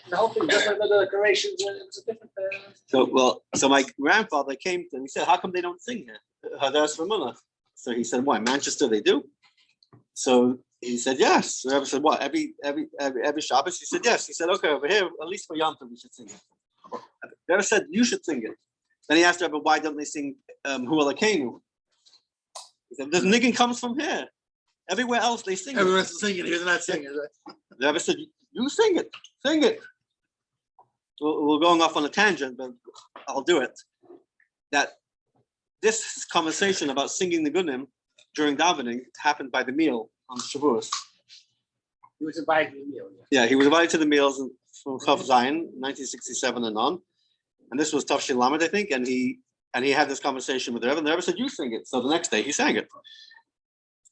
The whole thing, just like the decorations, it was a different. So my grandfather came to him. He said, "How come they don't sing here, Hadaras Farmuna?" So he said, "Why, Manchester they do?" So he said, "Yes." So the Rebbe said, "What? Every Shabbos?" He said, "Yes." He said, "Okay, over here, at least for Yom Tov, we should sing it." The Rebbe said, "You should sing it." Then he asked the Rebbe, "Why don't they sing Hu Elokeinu?" He said, "The niggin comes from here. Everywhere else they sing." Everyone's singing. He was not singing. The Rebbe said, "You sing it. Sing it." We're going off on a tangent, but I'll do it. That this conversation about singing the Gunim during davening happened by the meal on Shavuos. He was invited to the meal. Yeah, he was invited to the meals from Chof Zion, 1967 and on. And this was Tafshin Lamed, I think. And he had this conversation with the Rebbe, and the Rebbe said, "You sing it." So the next day he sang it.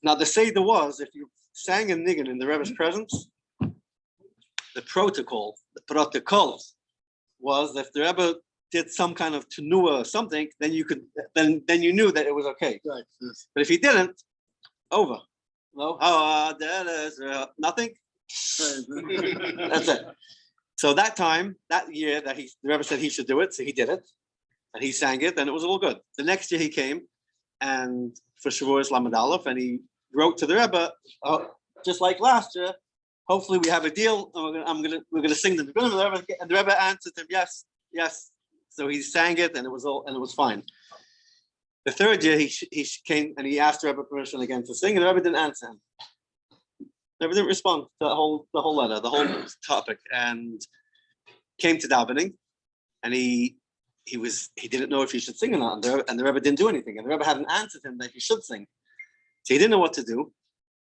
Now the Seder was, if you sang a niggin in the Rebbe's presence, the the protocol was if the Rebbe did some kind of tenua or something, then you knew that it was okay. Right. Yes. But if he didn't, over. No, nothing. That's it. So that year that the Rebbe said he should do it, so he did it, and he sang it, and it was all good. The next year he came, and for Shavuos Lamed Aleph, and he wrote to the Rebbe, just like last year. Hopefully we have a deal, and we're gonna sing the Rebbe, and the Rebbe answered him, yes. So he sang it, and it was fine. The third year he came and he asked the Rebbe permission again to sing, and the Rebbe didn't answer him. The Rebbe didn't respond to the whole letter, the whole topic, and came to davening, and he didn't know if he should sing or not, and the Rebbe didn't do anything, and the Rebbe hadn't answered him that he should sing, so he didn't know what to do.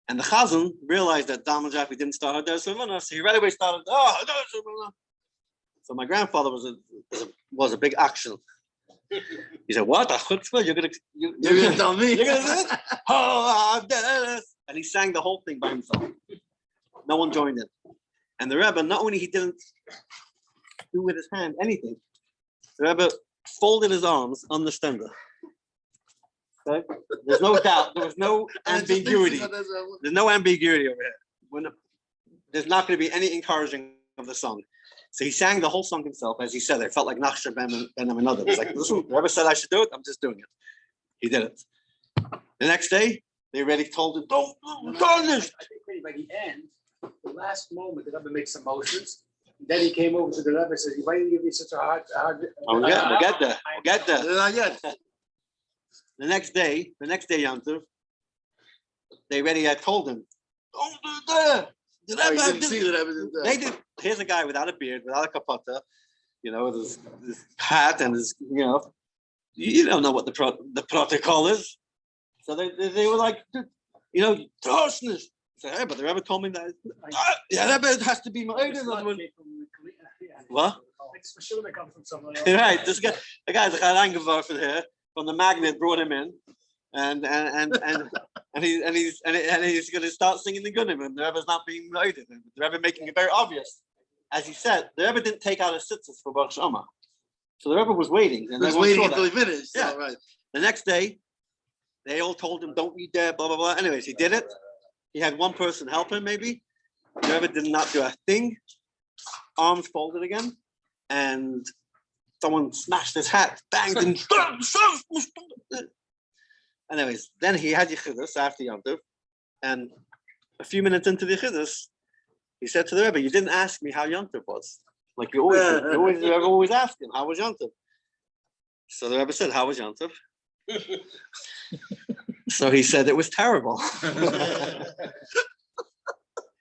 And the Chazan realized that Dalman Jaffe didn't start Adar Sumana, so he right away started, Adar Sumana. So my grandfather was a big action. He said, "What? A chutzpah? You're gonna tell me? You're gonna do it?" And he sang the whole thing by himself. No one joined in. And the Rebbe, not only he didn't do with his hand anything, the Rebbe folded his arms on the stender. Okay? There's no doubt. There was no ambiguity. There's no ambiguity over here. There's not going to be any encouraging of the song. So he sang the whole song himself, as he said. It felt like Nachshir Ben another. He's like, listen, the Rebbe said I should do it. I'm just doing it. He did it. The next day, they already told him, don't this. I think by the end, the last moment, the Rebbe made some motions. Then he came over to the Rebbe and said, why did you give me such a hard? We'll get there. Not yet. The next day, Yom Tov, they already had told him, don't do that. The Rebbe didn't see the Rebbe did that. They did. Here's a guy without a beard, without a kapata, with his hat and his, you don't know what the protocol is. So they were like, harshness. So, hey, but the Rebbe told me that the Rebbe has to be my What? It's for sure they come from somewhere else. Right, the guy's a Charangeworfen here from the magnet brought him in, and he's going to start singing the Gunim, and the Rebbe's not being loaded, and the Rebbe making it very obvious. As he said, the Rebbe didn't take out his sitzes for Baruch Shama. So the Rebbe was waiting. And he was waiting until he finished. Yeah. Oh, right. The next day, they all told him, don't eat there, blah, blah, blah. Anyways, he did it. He had one person help him, maybe. The Rebbe did not do a thing. Arms folded again. And someone smashed his hat, banged him. Anyways, then he had Yechidus after Yom Tov. And a few minutes into the Yechidus, he said to the Rebbe, you didn't ask me how Yom Tov was. Like you always ask him, how was Yom Tov? So the Rebbe said, how was Yom Tov? So he said, it was terrible.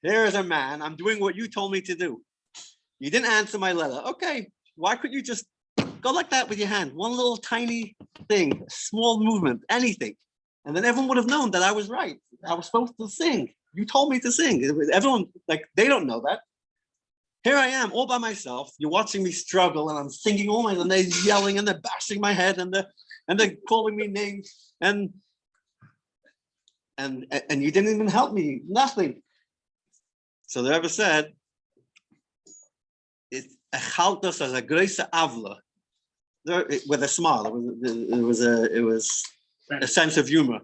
Here is a man, I'm doing what you told me to do. You didn't answer my letter. Okay, why couldn't you just go like that with your hand? One little tiny thing, a small movement, anything. And then everyone would have known that I was right. I was supposed to sing. You told me to sing. Everyone, they don't know that. Here I am, all by myself. You're watching me struggle, and I'm singing all my, and they're yelling, and they're bashing my head, and they're calling me names, and you didn't even help me. Nothing. So the Rebbe said, "It's a chaltos as a grace avla," with a smile. It was a sense of humor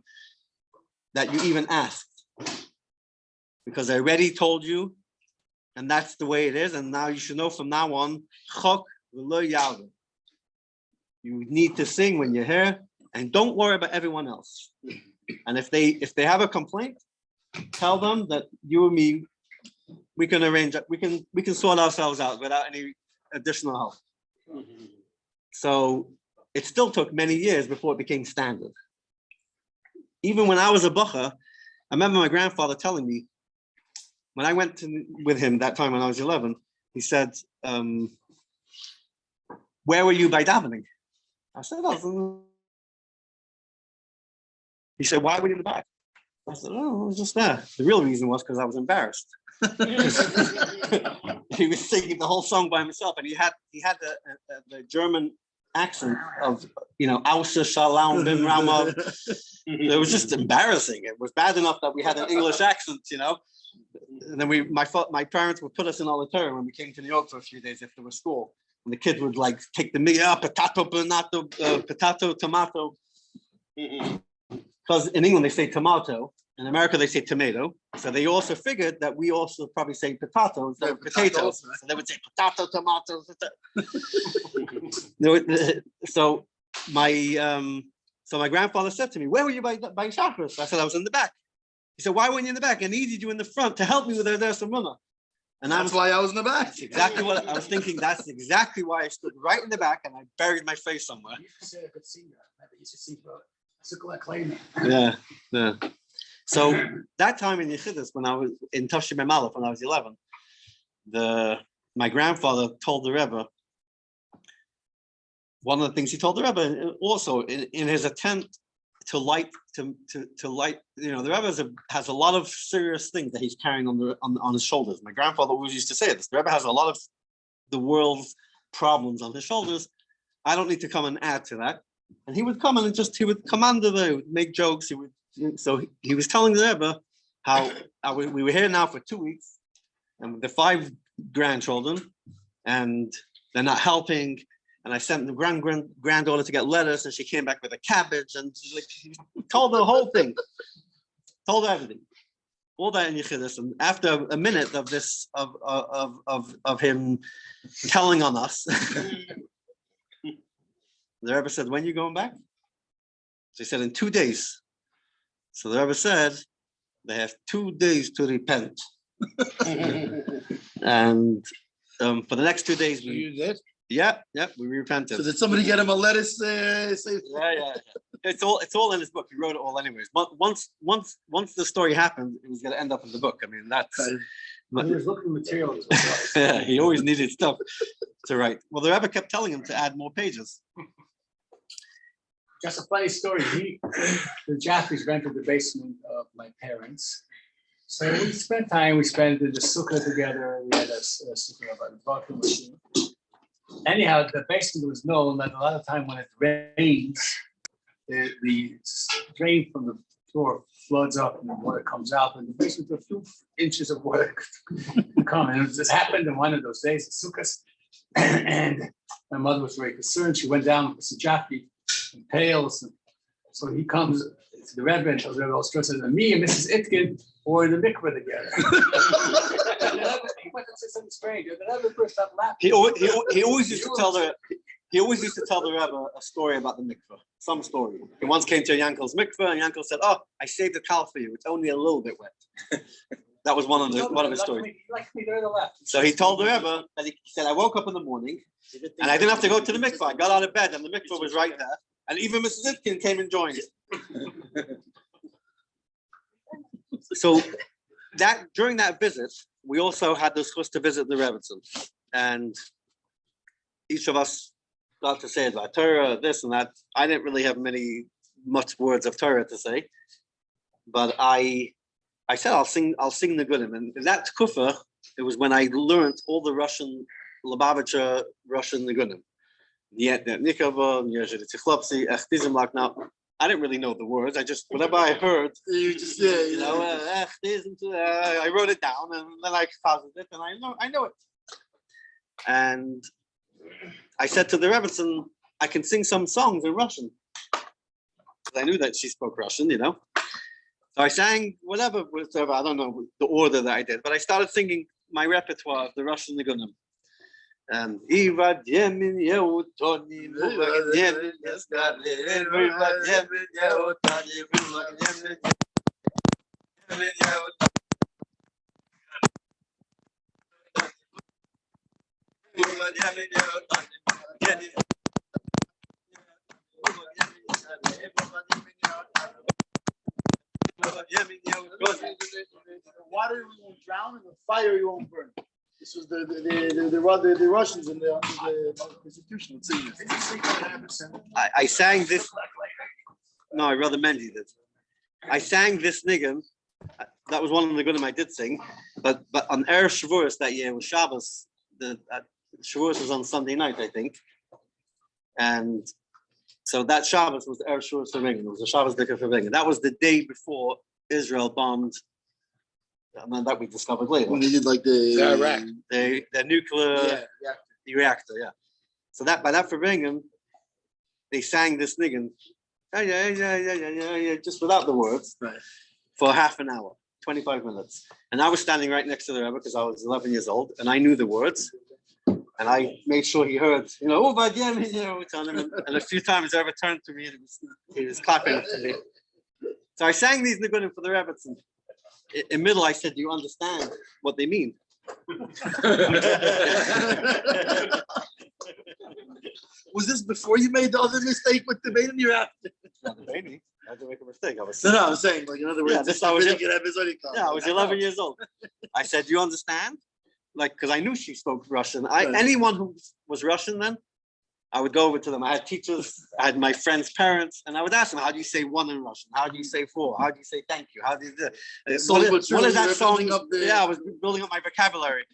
that you even asked, because I already told you. And that's the way it is. And now you should know from now on, chok v'lo yaveh. You need to sing when you're here, and don't worry about everyone else. And if they have a complaint, tell them that you and me, we can arrange it. We can sort ourselves out without any additional help. So it still took many years before it became standard. Even when I was a bacha, I remember my grandfather telling me, when I went with him that time when I was 11, he said, where were you by davening? I said, he said, why were you in the back? I said, oh, I was just there. The real reason was because I was embarrassed. He was singing the whole song by himself, and he had the German accent of, Ausa Shalom Bim Rama. It was just embarrassing. It was bad enough that we had an English accent, And then my parents would put us in all the term when we came to New York for a few days after school. And the kid would like take the meat up, potato, tomato. Because in England they say tomato, in America they say tomato. So they also figured that we also probably say potato instead of potatoes. So they would say potato, tomato. So my grandfather said to me, "Where were you by Shacharis?" I said, "I was in the back." He said, "Why weren't you in the back? I needed you in the front to help me with their Samuna." And that's why I was in the back. That's exactly what I was thinking. That's exactly why I stood right in the back and I buried my face somewhere. You should say I could see that. You should see the Yeah. So that time in Yechidus, when I was in Tafshim Aleph, when I was 11, my grandfather told the Rebbe, one of the things he told the Rebbe, also in his attempt to light, the Rebbe has a lot of serious things that he's carrying on his shoulders. My grandfather always used to say this. The Rebbe has a lot of the world's problems on his shoulders. I don't need to come and add to that. And he would come and he would come under there, would make jokes. He was telling the Rebbe how we were here now for 2 weeks, and the 5 grandchildren, and they're not helping. And I sent the granddaughter to get lettuce, and she came back with a cabbage, and she told the whole thing, told her everything, all that in Yechidus. And after a minute of this, of him telling on us, the Rebbe said, "When are you going back?" So he said, "In 2 days." So the Rebbe said, "They have 2 days to repent." And for the next 2 days, You did? we repented. So did somebody get him a lettuce? Yeah. It's all in his book. He wrote it all anyways. But once the story happened, it was going to end up in the book. I mean, that's. He was looking for materials. Yeah, he always needed stuff to write. Well, the Rebbe kept telling him to add more pages. Just a funny story. The Jaffees rented the basement of my parents. So we spent in the sukkah together. We had a sukkah about a vacuum machine. Anyhow, the basement was known that a lot of time when it rains, the drain from the floor floods up and the water comes out, and the basement, a few inches of water could come. And it just happened in one of those days at Sukkot. And my mother was very concerned. She went down with some Jaffe and pails. And so he comes to the Rebbe and tells the Rebbe all stressed, and me and Mrs. Itkin were in the mikveh together. He went and said something strange. The Rebbe burst out laughing. He always used to tell the Rebbe a story about the mikveh, some story. He once came to Yankel's mikveh, and Yankel said, "Oh, I saved the towel for you. It's only a little bit wet." That was one of his stories. He liked me there to the left. So he told the Rebbe that he said, "I woke up in the morning, and I didn't have to go to the mikveh. I got out of bed, and the mikveh was right there. And even Mrs. Itkin came and joined." So during that visit, we also had the chus to visit the Rebbetzin, and each of us got to say about Torah, this and that. I didn't really have much words of Torah to say, but I said I'll sing the Gudim, and that kufa, it was when I learned all the Russian Lubavitch Russian Gudim. Now, I didn't really know the words. I just, whatever I heard, I wrote it down, and then I found it, and I know it. And I said to the Rebbetzin, "I can sing some songs in Russian." I knew that she spoke Russian, So I sang whatever, I don't know the order that I did, but I started singing my repertoire of the Russian Nigunim. Ivad Yemin Yehutoni, Muvag Yemin Yeskalin, Ivad Yemin Yehutoni, Muvag Yemin Yehutoni. Water you won't drown, and the fire you won't burn. This was the Russians in the Constitution. I sang this. No, I rather Mendy did. I sang this niggin. That was one of the Gudim I did sing. But on Erev Shavuos that year was Shabbos. Shavuos was on Sunday night, I think. And so that Shabbos was the Erev Shavuos Farbrengen. It was the Shabbos Dika Farbrengen. That was the day before Israel bombed, and that we discovered later. When they did like the The nuclear yeah. reactor, yeah. So that by that Farbrengen, they sang this niggin, yeah, just without the words, Right. for half an hour, 25 minutes. And I was standing right next to the Rebbe because I was 11 years old, and I knew the words. And I made sure he heard, oh, but yeah, and a few times the Rebbe turned to me and he was clapping to me. So I sang these nigunim for the Rebbetzin. In middle, I said, "Do you understand what they mean?" Was this before you made the other mistake with debating your after? Maybe I had to make a mistake. I was No, I'm saying, like, in other words, I was 11 years. years old. I said, "Do you understand?" Like, because I knew she spoke Russian. Right. Anyone who was Russian then, I would go over to them. I had teachers, I had my friends' parents, and I would ask them, "How do you say one in Russian? How do you say four? How do you say thank you? How do you do what is that song?" Yeah, I was building up my vocabulary.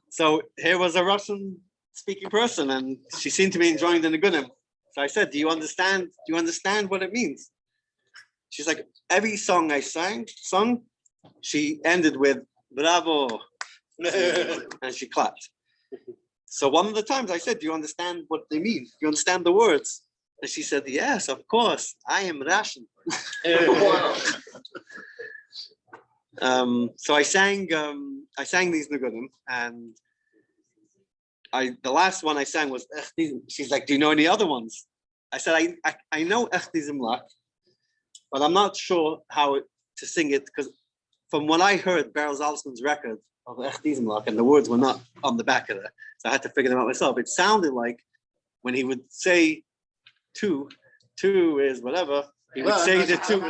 So here was a Russian-speaking person, and she seemed to be enjoying the nigunim. So I said, "Do you understand? Do you understand what it means?" She's like, every song I sung, she ended with "Bravo," and she clapped. So one of the times I said, "Do you understand what they mean? Do you understand the words?" And she said, "Yes, of course. I am Russian." So I sang these nigunim, and the last one I sang was Ech Dizim. She's like, "Do you know any other ones?" I said, I know Ech Dizim Lak, but I'm not sure how to sing it, because from what I heard, Beryl Zaltzman's record of Ech Dizim Lak, and the words were not on the back of it, so I had to figure them out myself. It sounded like when he would say two is whatever, he would say the two.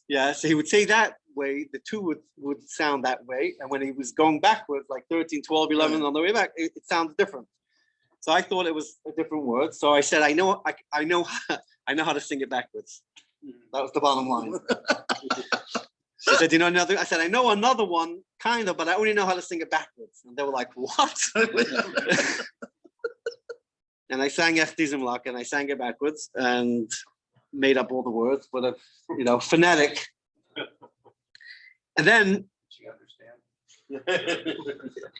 Yeah, so he would say that way, the two would sound that way, and when he was going backwards, like 13, 12, 11 on the way back, it sounds different. So I thought it was a different word. So I said, I know how to sing it backwards. That was the bottom line. She said, "Do you know another?" I said, "I know another one, kind of, but I only know how to sing it backwards." And they were like, "What?" And I sang Ech Dizim Lak, and I sang it backwards and made up all the words, but phonetic. And then She understand.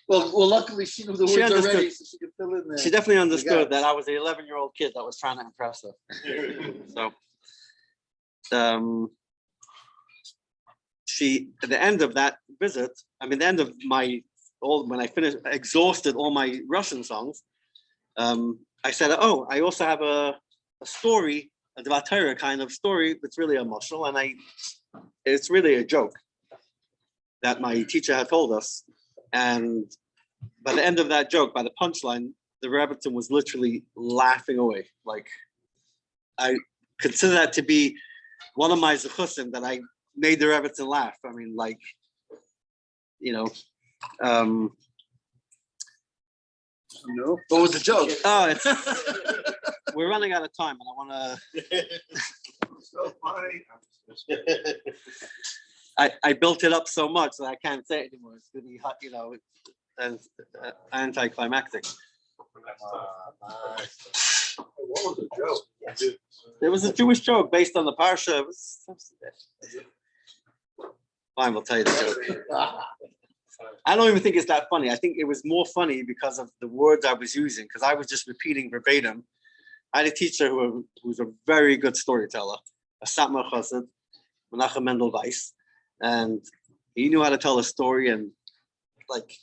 Well, luckily she knew the She words understood. already, so she could fill in there. she definitely understood guys. that I was an 11-year-old kid that was trying to impress her. So, she, at the end of that visit, the end of when I finished, exhausted all my Russian songs, I said, "Oh, I also have a story, a Dvatera kind of story that's really emotional, and it's really a joke that my teacher had told us." And by the end of that joke, by the punchline, the Rebbetzin was literally laughing away. Like, I consider that to be one of my zechusim, that I made the Rebbetzin laugh. What was the joke? Oh, we're running out of time, and I want to. So funny. I built it up so much that I can't say it anymore. It's going to be, and anticlimactic. What was the joke? There was a Jewish joke based on the parsha. Fine, we'll tell you the joke. I don't even think it's that funny. I think it was more funny because of the words I was using, because I was just repeating verbatim. I had a teacher who was a very good storyteller, a Satmar Chassid, Menachem Mendel Weiss, and he knew how to tell a story and like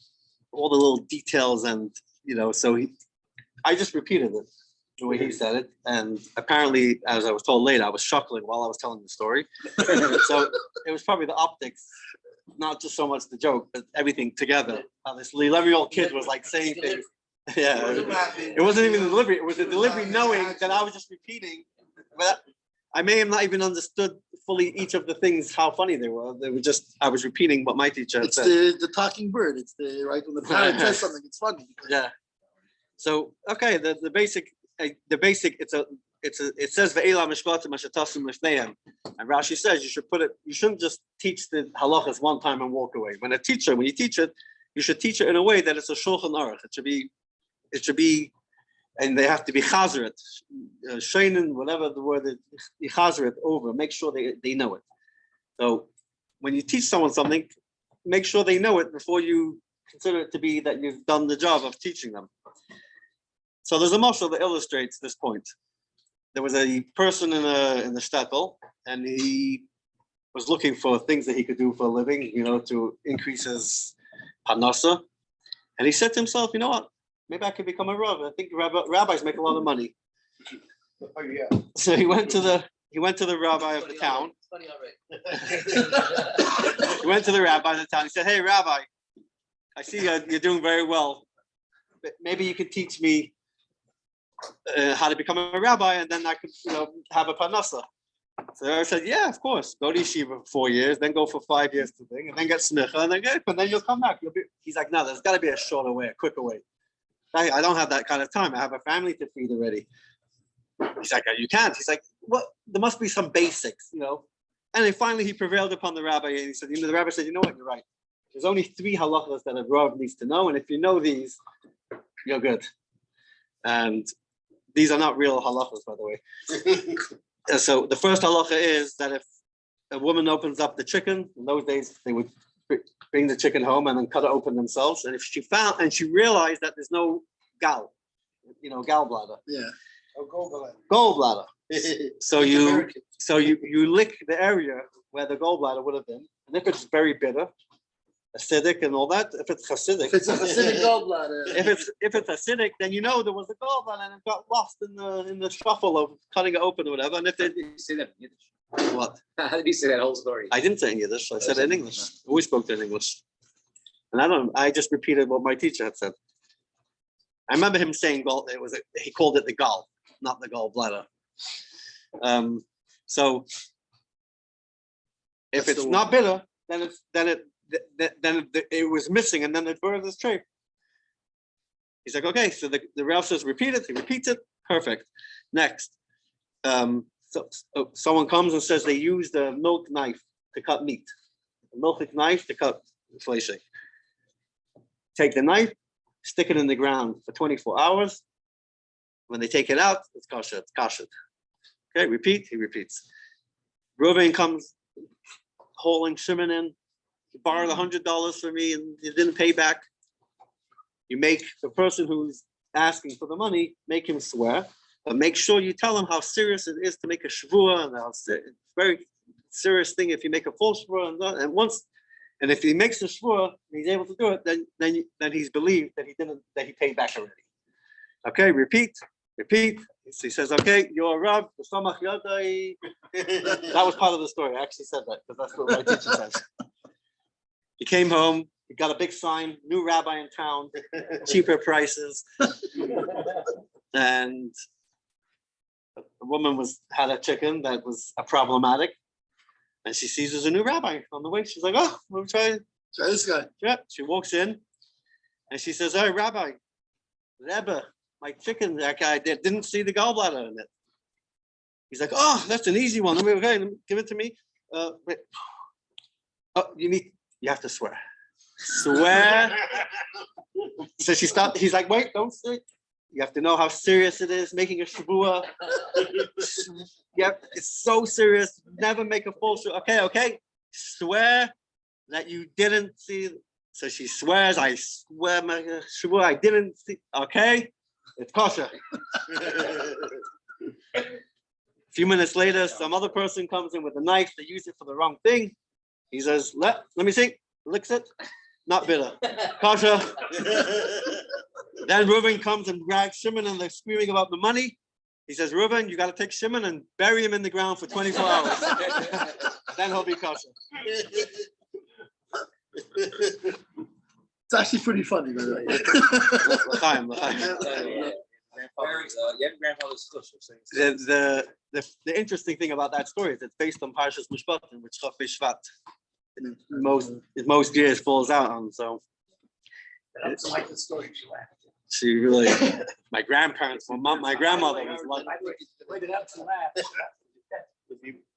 all the little details, and so I just repeated it the way he said it, and apparently, as I was told later, I was chuckling while I was telling the story. So it was probably the optics, not just so much the joke, but everything together. How this 11-year-old kid was like saying things. Yeah, it wasn't even the delivery. It was the delivery knowing that I was just repeating. But I may have not even understood fully each of the things, how funny they were. They were just, I was repeating what my teacher had said. It's the talking bird. It's right when the parrot says something, it's funny. Yeah. So, okay, the basic, it says Ve'ela mishpatim ashatasim lifneihem, and Rashi says you shouldn't just teach the halachas one time and walk away. When you teach it, you should teach it in a way that it's a shulchan aruch. It should be and they have to be chazeret, sheinen, whatever the word is, chazeret over. Make sure they know it. So when you teach someone something, make sure they know it before you consider it to be that you've done the job of teaching them. So there's a mashal that illustrates this point. There was a person in the shtetl, and he was looking for things that he could do for a living, to increase his parnasa. And he said to himself, you know what? Maybe I could become a rabbi. I think rabbis make a lot of money. Oh yeah. So he went to the rabbi of the town. He went to the rabbi of the town. He said, "Hey, Rabbi, I see you're doing very well. But maybe you could teach me how to become a rabbi, and then I could, have a parnasa." So I said, "Yeah, of course. Go to yeshiva for 4 years, then go for 5 years to thing, and then get smicha, and then you'll come back." He's like, "No, there's got to be a shorter way, a quicker way. I don't have that kind of time. I have a family to feed already." He's like, "You can't." He's like, "Well, there must be some basics, And then finally he prevailed upon the rabbi, and he said, the rabbi said, "You know what? You're right. There's only 3 halachas that a rav needs to know, and if you know these, you're good." And these are not real halachas, by the way. So the first halacha is that if a woman opens up the chicken, in those days they would bring the chicken home and then cut it open themselves. And if she realized that there's no gallbladder. Yeah. Oh, Gallbladder. So you lick the area where the gallbladder would have been, and if it's very bitter, acidic and all that, if it's Hasidic, If it's a Hasidic gallbladder. if it's acidic, then there was a gallbladder and it got lost in the shuffle of cutting it open or whatever. And if they say that in Yiddish. What? How did you say that whole story? I didn't say in Yiddish. I said it in English. I always spoke in English, and I just repeated what my teacher had said. I remember him saying he called it the gall, not the gallbladder. So if it's not bitter, then it was missing, and then it burned his tray. He's like, okay, so the Rav says repeat it. He repeats it. Perfect. Next, so someone comes and says they use the milk knife to cut meat. The milk knife to cut flesh. Take the knife, stick it in the ground for 24 hours. When they take it out, it's kosher. It's kosher. Okay, repeat. He repeats. Reuven comes hauling Shimon in. He borrowed $100 from me and he didn't pay back. You make the person who's asking for the money, make him swear, but make sure you tell him how serious it is to make a shvua, and it's a very serious thing if you make a full shvua, and if he makes a shvua, he's able to do it, then he's believed that he paid back already. Okay, repeat. He says, okay, you're a Rav. That was part of the story. I actually said that because that's what my teacher says. He came home. He got a big sign, new rabbi in town, cheaper prices. And a woman had a chicken that was problematic. And she sees there's a new rabbi on the way. She's like, oh, we'll try this guy. Yeah. She walks in and she says, hey, Rabbi, Rebbe, my chicken, that guy didn't see the gallbladder in it. He's like, oh, that's an easy one. Okay, give it to me. Wait. Oh, you have to swear. Swear. So he's like, wait, don't say. You have to know how serious it is, making a shavua. Yep, it's so serious. Never make a full shavua. Okay. Swear that you didn't see. So she swears, I swear my shavua, I didn't see. Okay, it's kosher. A few minutes later, some other person comes in with a knife. They use it for the wrong thing. He says, let me see. Licks it. Not bitter. Kosher. Then Reuven comes and drags Shimon and they're screaming about the money. He says, Reuven, you got to take Shimon and bury him in the ground for 24 hours. Then he'll be kosher. It's actually pretty funny, by the way. L'chaim. The interesting thing about that story is it's based on Parshas Mishpatim, which Chof Hei Shvat most years falls out on. So I don't like the story. She laughed. She really, my grandparents, my grandmother was like,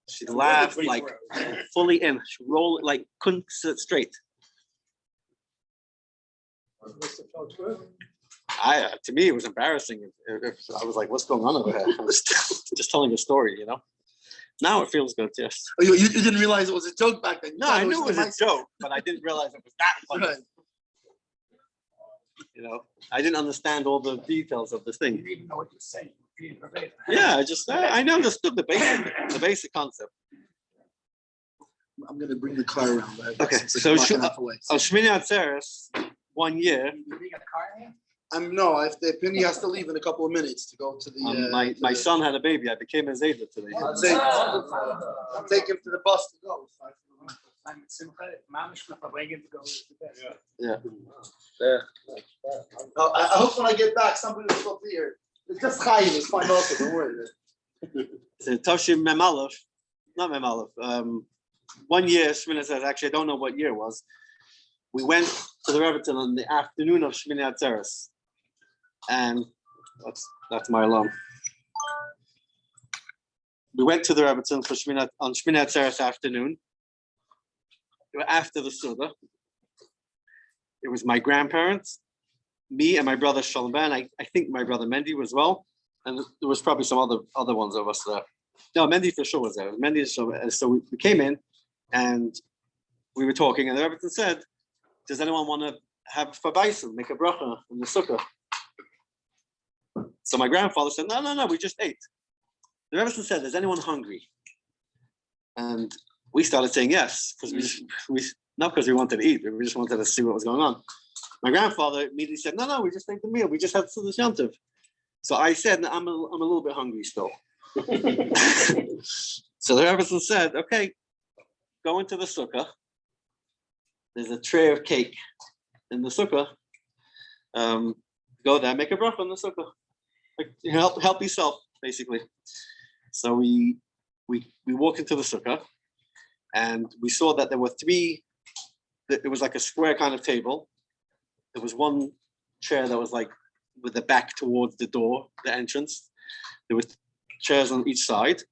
she laughed like fully in. She rolled like couldn't sit straight. To me, it was embarrassing. I was like, what's going on over here? I was just telling a story, Now it feels good, yes. Oh, you didn't realize it was a joke back then. You No, thought I knew it was a nice- joke, but I didn't realize it was that funny. Right. I didn't understand all the details of the You thing. didn't even know what you're saying. You didn't verbatim. Yeah, I understood the basic concept. I'm gonna bring the car around. Right? Okay, Since it's so blocking should- out the way. On Shmini Atzeres, 1 year, You got a car in here? If the Pinny has to leave in a couple of minutes to go to the. my son had a baby. I became his aide today. I'll take him to the bus to go. I'm at Simcha, Mamish, Farbrengen to go to bed. Yeah. I hope when I get back, somebody will still be here. It's just Chaim. It's fine also. Don't worry. So Toshim Memalov, not Memalov. 1 year, Shmini Atzeres. Actually, I don't know what year it was. We went to the Rebbetzin on the afternoon of Shmini Atzeres, and that's my alarm. We went to the Rebbetzin for on Shmini Atzeres afternoon. After the Suda, it was my grandparents, me, and my brother Shalom Ben. I think my brother Mendy was well, and there was probably some other ones of us there. No, Mendy for sure was there. Mendy is so we came in, and we were talking, and the Rebbetzin said, "Does anyone want to have Farbrengen, make a bracha in the sukkah?" So my grandfather said, "No, we just ate." The Rebbetzin said, "Is anyone hungry?" And we started saying yes, because we not because we wanted to eat, we just wanted to see what was going on. My grandfather immediately said, "No, we just ate the meal. We just had Sudas Yantiv." So I said, "I'm a little bit hungry still." So the Rebbetzin said, "Okay, go into the sukkah. There's a tray of cake in the sukkah. Go there, make a bracha in the sukkah. Like, help yourself, basically." So we walked into the sukkah, and we saw that there were three. It was like a square kind of table. There was one chair that was like with the back towards the door, the entrance. There were chairs on each side,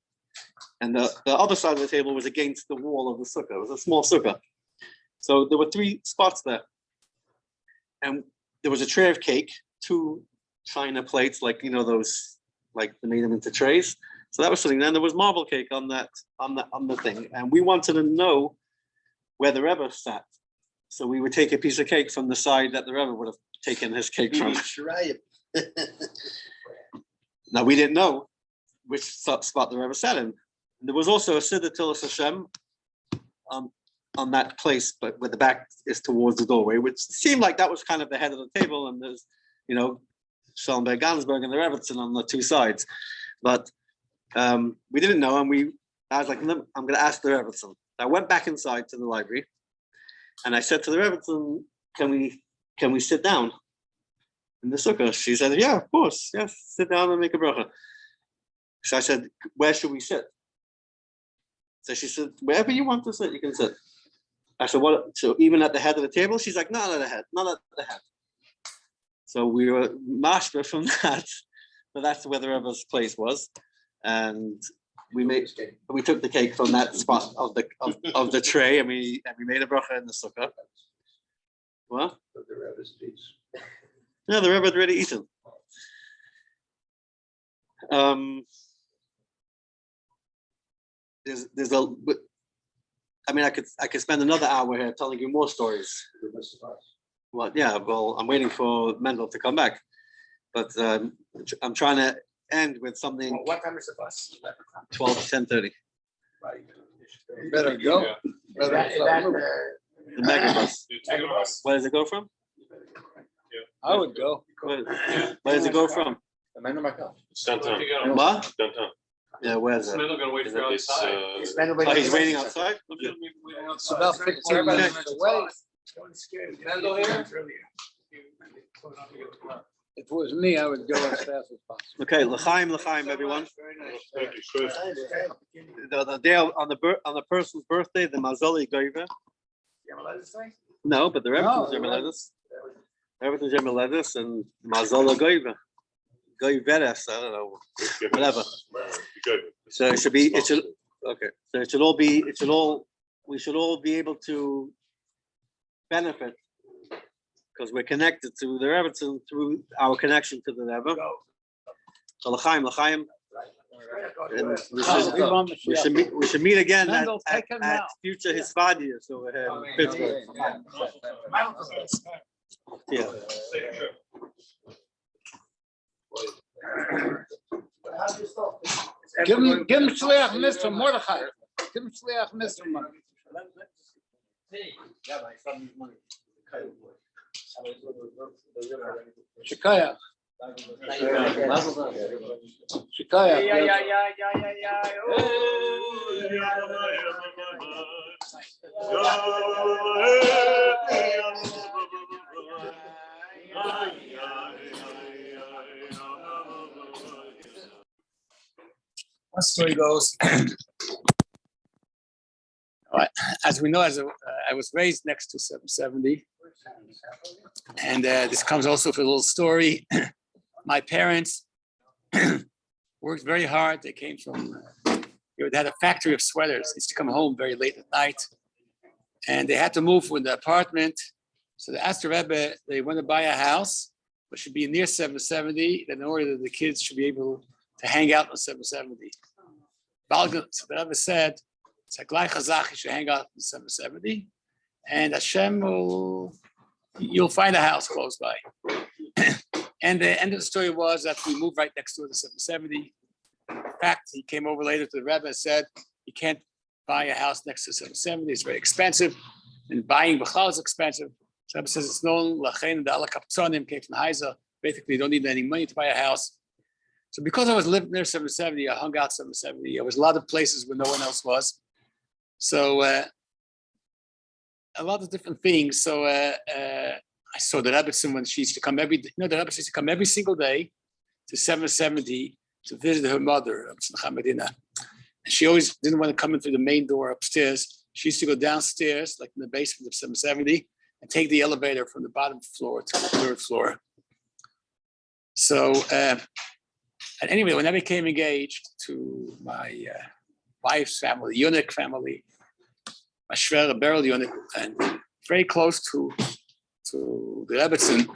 and the other side of the table was against the wall of the sukkah. It was a small sukkah. So there were three spots there. And there was a tray of cake, 2 china plates, like, those, like they made them into trays. So that was sitting there. And there was marble cake on the thing. And we wanted to know where the Rebbe sat. So we would take a piece of cake from the side that the Rebbe would have taken his cake from. Now, we didn't know which spot the Rebbe sat in. And there was also a Siddur Tilas Hashem on that place, but where the back is towards the doorway, which seemed like that was kind of the head of the table, and there's, Schellenberg, Gansberg, and the Rebbetzin on the 2 sides. But we didn't know, and I was like, I'm going to ask the Rebbetzin. I went back inside to the library, and I said to the Rebbetzin, can we sit down in the sukkah? She said, yeah, of course, yes, sit down and make a bracha. So I said, where should we sit? So she said, wherever you want to sit, you can sit. I said, what? So even at the head of the table? She's like, not at the head, not at the head. So we were mashba from that, but that's where the Rebbe's place was, and we took the cake from that spot of the tray, and we made a bracha in the sukkah. What? The Rebbe's piece. No, the Rebbe had already eaten. I could spend another hour here telling you more stories. Well, yeah, I'm waiting for Mendel to come back, but I'm trying to end with something. What time is the bus? 12 to 10:30. You better go. Is that, The mega bus. Megabus? Where does it go from? I would go. Where does it go from? Downtown. What? Downtown. Yeah, where's it? Gonna wait for outside. Oh, he's waiting outside? Okay. It's about 15 minutes away. Mendel here? If it was me, I would go as fast as possible. Okay, l'chaim, everyone. Thank you, sir. The day on the person's birthday, the Mazali Goiva. No, but the Rebbetzin Jemiledus. Rebbetzin Jemiledus and Mazala Goiva. Goiveres, I don't know, whatever. Good. So it should be, okay. So we should all be able to benefit because we're connected to the Rebbetzin through our connection to the Rebbe. So l'chaim. And we should meet again at future Hisvadia, so we're here in Pittsburgh. Yeah. Give him Shliach Mr. Mordechai. Give him Shliach Mr. Shikaya. Shikaya. One story goes, as we know, I was raised next to 770, and this comes also with a little story. My parents worked very hard. They came from, they had a factory of sweaters. They used to come home very late at night, and they had to move from the apartment. So they asked the Rebbe, they want to buy a house, but should be near 770, in order that the kids should be able to hang out on 770. So the Rebbe said, you should hang out on 770, and Hashem you'll find a house close by. And the end of the story was that we moved right next to the 770. In fact, he came over later to the Rebbe and said, you can't buy a house next to 770, it's very expensive, and buying Bechal is expensive. So the Rebbe says it's known, Lachein and Ala Kaptzonim came from Haiza, basically you don't need any money to buy a house. So because I was living near 770, I hung out 770. There was a lot of places where no one else was. So a lot of different things. So I saw the Rebbetzin when she used to come the Rebbetzin used to come every single day to 770 to visit her mother, and she always didn't want to come in through the main door upstairs. She used to go downstairs, like in the basement of 770, and take the elevator from the bottom floor to the third floor. So, and anyway, when I became engaged to my wife's family, Yunik family, my Shver Beryl Yunik, and very close to the Rebbetzin,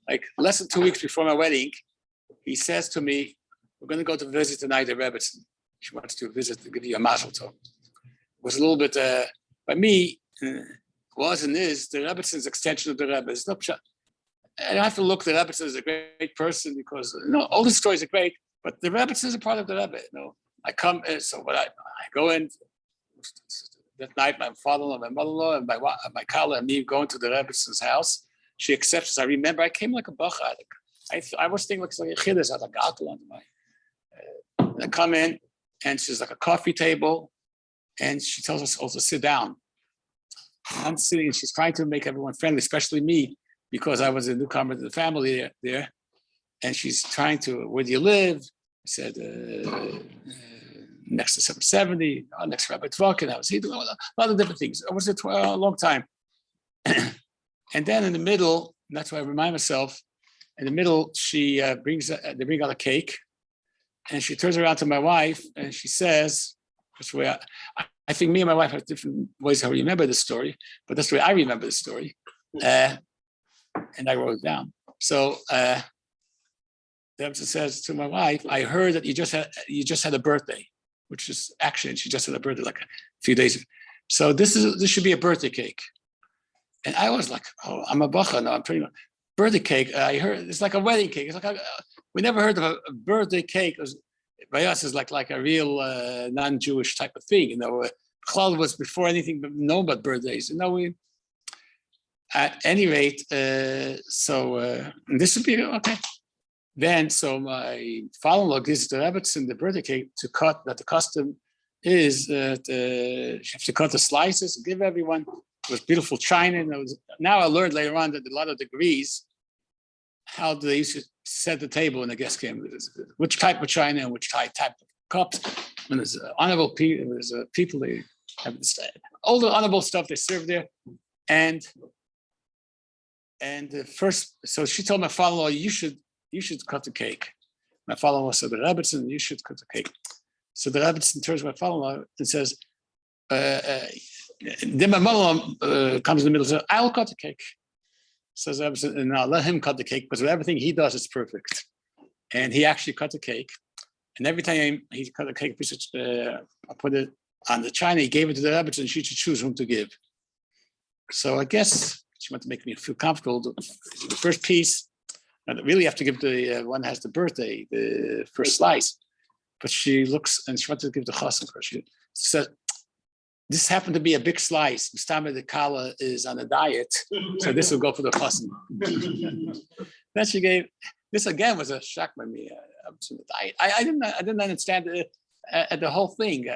like less than 2 weeks before my wedding, he says to me, we're going to go to visit tonight at Rebbetzin. She wants to visit to give you a mazel tov. It was a little bit, by me, was and is the Rebbetzin extension of the Rebbe. It's not, I don't have to look at the Rebbetzin as a great person because all the stories are great, but the Rebbetzin is a part of the Rebbe. I come, so when I go in that night, my father-in-law, my mother-in-law, and my Kala and me going to the Rebbetzins house. She accepts us. I remember I came like a bacha. I was thinking like a chiddush, I had a gatel under my. I come in, and she's like a coffee table, and she tells us all to sit down. I'm sitting, and she's trying to make everyone friendly, especially me, because I was a newcomer to the family there. And she's trying to, where do you live? I said, next to 770, next to Rabbi Tvakin. I was doing a lot of different things. I was there a long time. And then in the middle, and that's why I remind myself, in the middle, they bring out a cake, and she turns around to my wife, and she says, that's the way I think me and my wife have different ways how we remember the story, but that's the way I remember the story. And I wrote it down. So the Rebbe says to my wife, I heard that you just had a birthday, which is actually, she just had a birthday like a few days ago. So this should be a birthday cake. And I was like, oh, I'm a bacha. No, I'm pretty much birthday cake. I heard it's like a wedding cake. It's like we never heard of a birthday cake. By us, is like a real non-Jewish type of thing. Chlal was before anything known about birthdays. At any rate, so this would be okay. Then, so my father-in-law gives the Rebbetzin the birthday cake to cut. That the custom is that she has to cut the slices and give everyone. It was beautiful china. Now I learned later on that a lot of degrees, how they used to set the table when the guest came, which type of china and which type of cups. When there's honorable people, people they have all the honorable stuff they serve there, and first, so she told my father-in-law, you should cut the cake. My father-in-law said, the Rebbetzin, you should cut the cake. So the Rebbetzin turns to my father-in-law and says, then my mother-in-law comes in the middle and says, I'll cut the cake. says the Rebbe said, "No, let him cut the cake because everything he does is perfect." And he actually cut the cake. And every time he cut the cake, I put it on the china. He gave it to the Rebbe, and she should choose whom to give. So I guess she wanted to make me feel comfortable. The first piece, and really have to give the one has the birthday, the first slice. But she looks and she wanted to give the chassan first. She said, "This happened to be a big slice. Mustama the kala is on a diet, so this will go for the chassan." Then she gave. This again was a shock by me. I didn't understand the whole thing.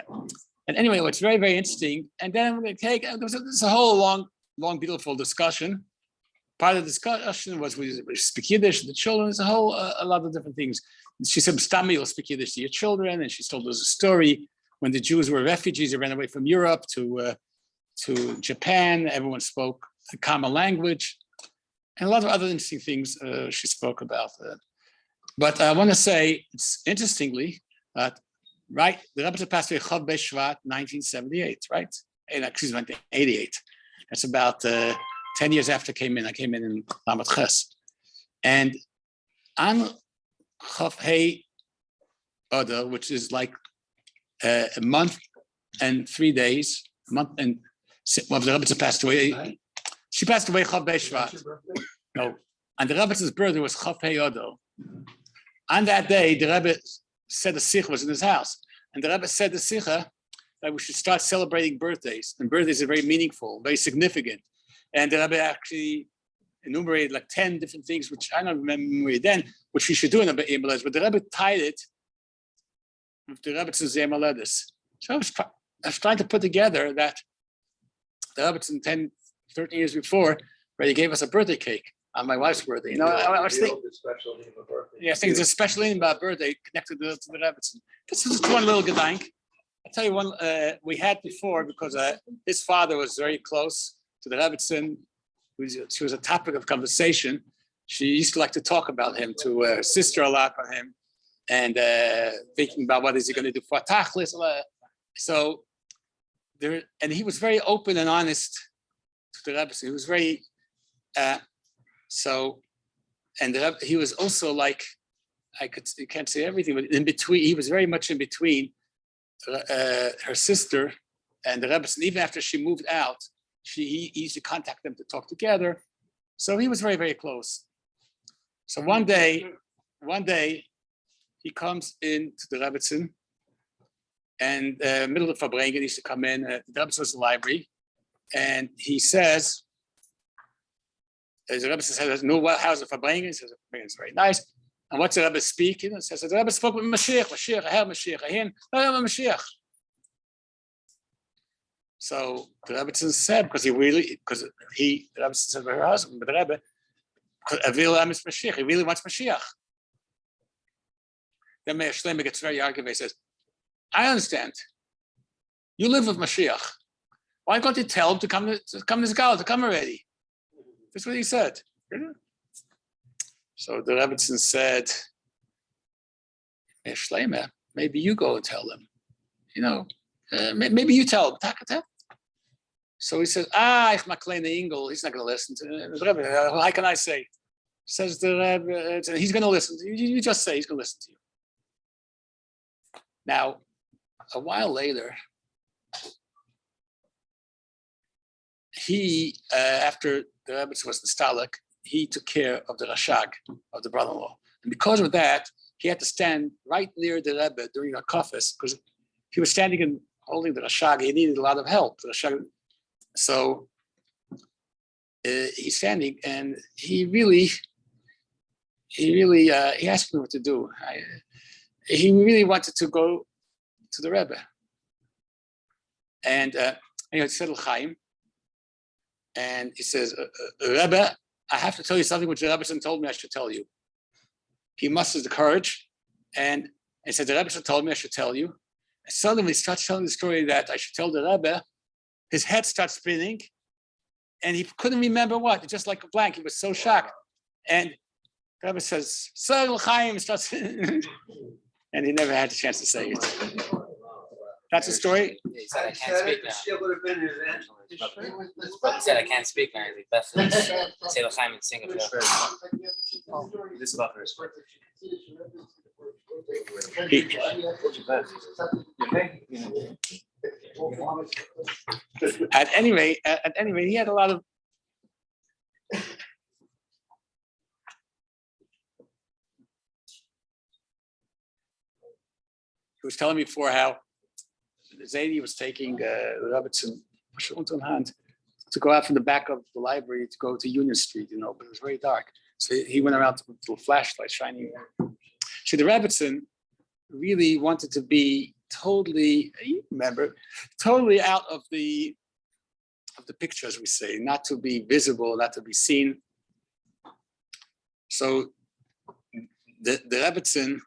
And anyway, it was very, very interesting. And then the cake. There was a whole long, beautiful discussion. Part of the discussion was we speak Yiddish to the children. There's a lot of different things. She said, "Stami, you'll speak Yiddish to your children." And she told us a story when the Jews were refugees. They ran away from Europe to Japan. Everyone spoke a common language. And a lot of other interesting things she spoke about. But I want to say, it's interestingly, right, the Rebbe passed away Chof Hei Adar, 1978, right? Excuse me, 1988. That's about 10 years after I came in Lamed Ches. And on Chof Hei Adar, which is like a month and 3 days, the Rebbe passed away. She passed away Chof Hei Adar. No, and the Rebbe's birthday was Chof Hei Adar. On that day, the Rebbe said the Sikha was in his house. And the Rebbe said the Sikha that we should start celebrating birthdays. And birthdays are very meaningful, very significant. And the Rebbe actually enumerated like 10 different things, which I don't remember then, which we should do in the Yom Haledes. But the Rebbe tied it with the Rebbe's Yom Haledes. So I was trying to put together that the Rebbetzin 10, 13 years before, where he gave us a birthday cake on my wife's birthday. You know, I was thinking, I think it's a special name about birthday connected to the Rebbetzin. This is just one little gedank. I'll tell you one we had before because his father was very close to the Rebbetzin. She was a topic of conversation. She used to like to talk about him to her sister a lot on him and thinking about what is he going to do for Tachlis. So there, and he was very open and honest to the Rebbetzin. He was very he was also like, you can't say everything, but in between, he was very much in between her sister and the Rebbetzin. Even after she moved out, he used to contact them to talk together. So he was very, very close. So one day, he comes into the Rebbetzin, and middle of Farbrengen, he used to come in. The Rebbetzin was in the library, and he says, the Rebbe says, "No, how's the Farbrengen?" He says, "The Farbrengen is very nice." And what's the Rebbe speaking? He says, "The Rebbe spoke with Mashiach, I have Mashiach, I hear Mashiach." So the Rebbe said, because the Rebbe said to her husband, but the Rebbe, Mashiach, he really wants Mashiach. Then Meir Shlomo gets very argumentative. He says, "I understand. You live with Mashiach. Why can't you tell him to come to Gal, to come already?" That's what he said. So the Rebbetzin said, "Meir Shlomo, maybe you go and tell them. You know, maybe you tell him. So he says, "Ich maklene Ingel, he's not going to listen to the Rebbe. How can I say?" Says the Rebbe, "He's going to listen to you. You just say he's going to listen to you." Now, a while later, he, after the Rebbe was the Stalik, he took care of the Rashag, of the brother-in-law. And because of that, he had to stand right near the Rebbe during a kafis, because he was standing and holding the Rashag. He needed a lot of help. So he's standing, and he asked me what to do. He really wanted to go to the Rebbe. And he said L'chaim, and he says, "Rebbe, I have to tell you something which the Rebbetzin told me I should tell you." He musters the courage, and he said, "The Rebbetzin told me I should tell you." And suddenly he starts telling the story that I should tell the Rebbe. His head starts spinning, and he couldn't remember what. Just like a blank, he was so shocked. And the Rebbe says, "Sir L'chaim," starts, and he never had the chance to say it. That's the story. Yeah, he said I can't speak now. His brother said I can't speak now. He's best to say l'chaim and sing it. This buffer is. At any rate, he had a lot of. He was telling me before how Zadie was taking Rebbetzin hand to go out from the back of the library to go to Union Street, but it was very dark. So he went around with a flashlight shining. So the Rebbetzin really wanted to be totally out of the picture, as we say, not to be visible, not to be seen. So the Rebbetzin,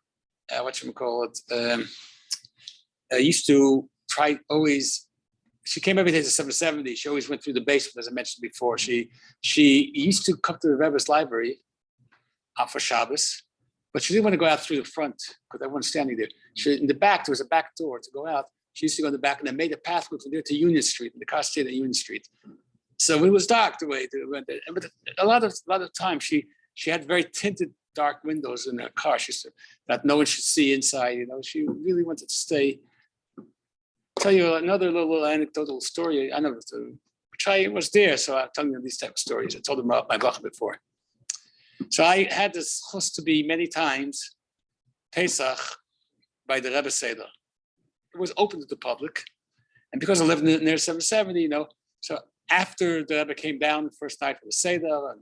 used to try always. She came every day to 770. She always went through the basement, as I mentioned before. She used to come to the Rebbe's library for Shabbos, but she didn't want to go out through the front because everyone's standing there. In the back, there was a back door to go out. She used to go in the back and then made a pathway from there to Union Street, and the car stayed at Union Street. So it was dark the way it went there. But a lot of times she had very tinted dark windows in her car. She said that no one should see inside. She really wanted to stay. I'll tell you another little anecdotal story. I know Chaya was there, so I'm telling you these type of stories. I told them about my bracha before. So I had this chus to be many times Pesach by the Rebbe Seder. It was open to the public, and because I lived near 770, so after the Rebbe came down the first night for the Seder,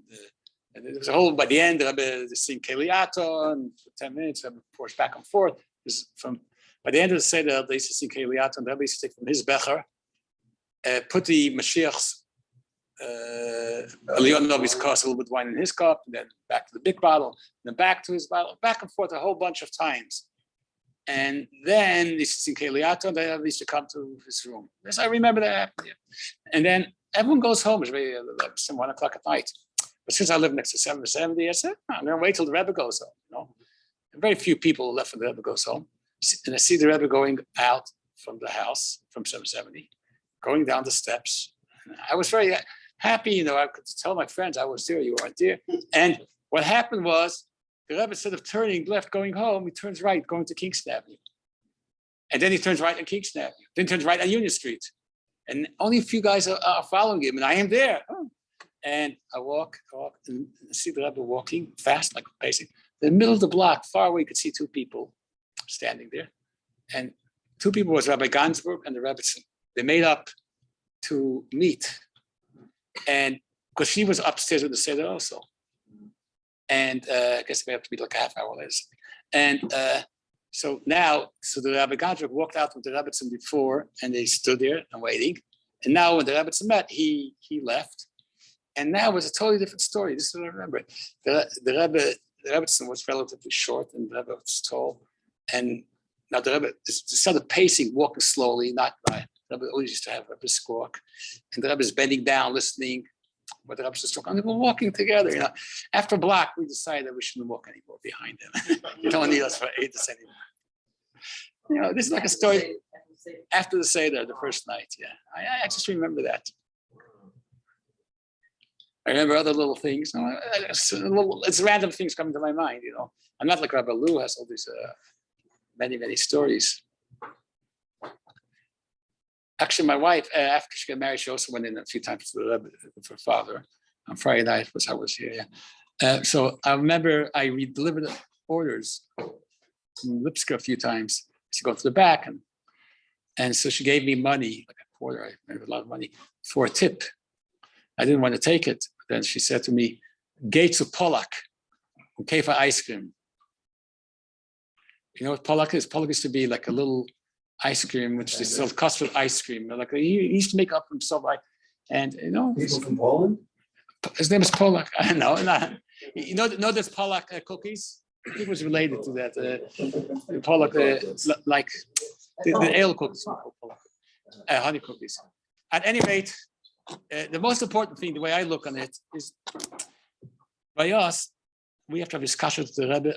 and there was a whole, by the end, the Rebbe sing Keliato, and for 10 minutes, the Rebbe pours back and forth. By the end of the Seder, they used to sing Keliato, and the Rebbe used to take from his becher, put the Mashiach's Leon Novi's cup, a little bit of wine in his cup, and then back to the big bottle, and then back to his bottle, back and forth a whole bunch of times. And then they used to sing Keliato, and then they used to come to his room. Yes, I remember that happened. Yeah. And then everyone goes home. It's really 1 o'clock at night. But since I live next to 770, I said, I'm going to wait till the Rebbe goes home. And very few people left when the Rebbe goes home. And I see the Rebbe going out from the house, from 770, going down the steps. And I was very happy, I could tell my friends I was there, you weren't there. And what happened was, the Rebbe, instead of turning left going home, he turns right going to Kingston Avenue. And then he turns right on Kingston Avenue. Then turns right on Union Street. And only a few guys are following him, and I am there. And I walk, and I see the Rebbe walking fast, like pacing. In the middle of the block, far away, you could see two people standing there. And two people was Rabbi Gansberg and the Rebbetzin. They made up to meet. And because she was upstairs with the Seder also. And I guess we have to be like a half hour later. And so the Rabbi Gansberg walked out with the Rebbetzin before, and they stood there and waiting. And now when the Rebbetzin met, he left. And now it was a totally different story. This is what I remember. The Rebbetzin was relatively short, and the Rebbe was tall. And now the Rebbe started pacing, walking slowly, not by. The Rebbe always used to have a squawk. And the Rebbe is bending down, listening. But the Rebbe was talking. They were walking together. After a block, we decided we shouldn't walk anymore behind them. You don't need us for 8 to 7 anymore. This is like a story after the Seder, the first night. Yeah, I just remember that. I remember other little things. It's random things coming to my mind. I'm not like Rabbi Lew has all these many, many stories. Actually, my wife, after she got married, she also went in a few times to the Rebbe with her father on Friday night, because I was here. Yeah. So I remember I delivered orders from Lipska a few times. She go to the back, and so she gave me money, like a quarter. I remember a lot of money for a tip. I didn't want to take it. But then she said to me, "Gates of Polak, okay for ice cream." You know what Polak is? Polak used to be like a little ice cream, which they sell custard ice cream. Like he used to make up himself, and People from Poland? His name is Polak. I know. Know there's Polak cookies. He was related to that. Polak, like the ale cookies, honey cookies. At any rate, the most important thing, the way I look on it, is by us, we have to have discussion with the Rebbe.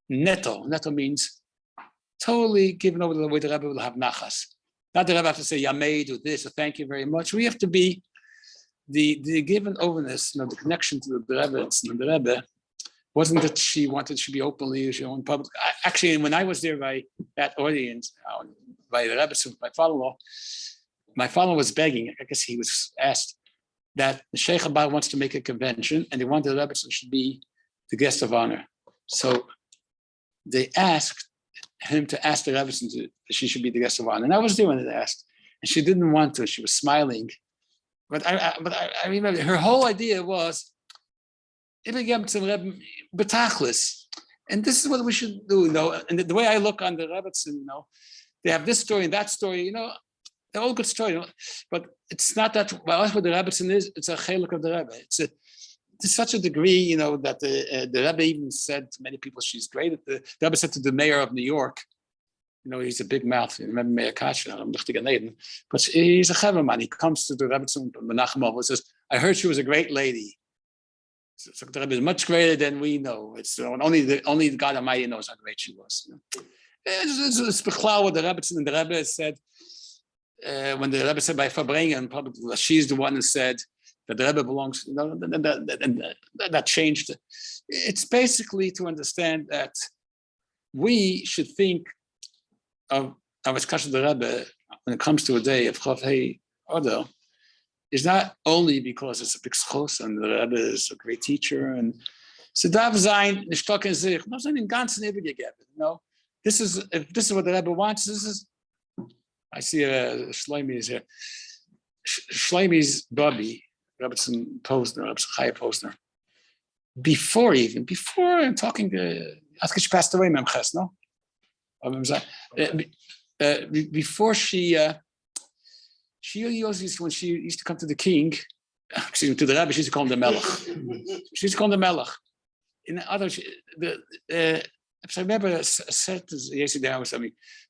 Netto means totally given over to the way the Rebbe will have nachas. Not the Rebbe have to say, Yamei, do this, or thank you very much. We have to be the given overness, the connection to the Rebbe, and the Rebbe wasn't that she wanted to be openly, she owned public. Actually, when I was there by that audience, by the Rebbe, my father was begging, I guess he was asked that the Sheikh Abba wants to make a convention and they wanted the Rebbetzin should be the guest of honor. So they asked him to ask the Rebbetzin that she should be the guest of honor. And I was there when they asked, and she didn't want to, she was smiling. But I remember her whole idea was, and this is what we should do, And the way I look on the Rebbetzin, they have this story and that story, they're all good stories, but it's not that. Well, that's what the Rebbetzin is. It's a chelik of the Rebbe. It's to such a degree, that the Rebbe even said to many people she's great. The Rebbe said to the mayor of New York, he's a big mouth. You remember Mayor Kachner, but he's a Cheverman. He comes to the Rebbetzin Menachem and says, "I heard she was a great lady." So the Rebbe is much greater than we know. It's only the God Almighty knows how great she was. It's Bechlal with the Rebbetzin, and the Rebbe said. When the Rebbe said by Farbrengen, probably she's the one who said that the Rebbe belongs, that changed it. It's basically to understand that we should think of our discussion of the Rebbe when it comes to a day of Chof Hei Adar is not only because it's a big schos and the Rebbe is a great teacher and so darf sein nicht stock in sich, no, sein im ganzen übergegeben. This is if this is what the Rebbe wants. This is. I see Shlomi is here. Shlomi's Bobby, Rebbetzin Posner, Rebbetzin Chaya Posner. Before I'm talking to, I think she passed away, Memches, no? Before she used, when she used to come to the king, excuse me, to the Rebbe, she used to call him the Melech. She used to call him the Melech. In other, I remember said yesterday, the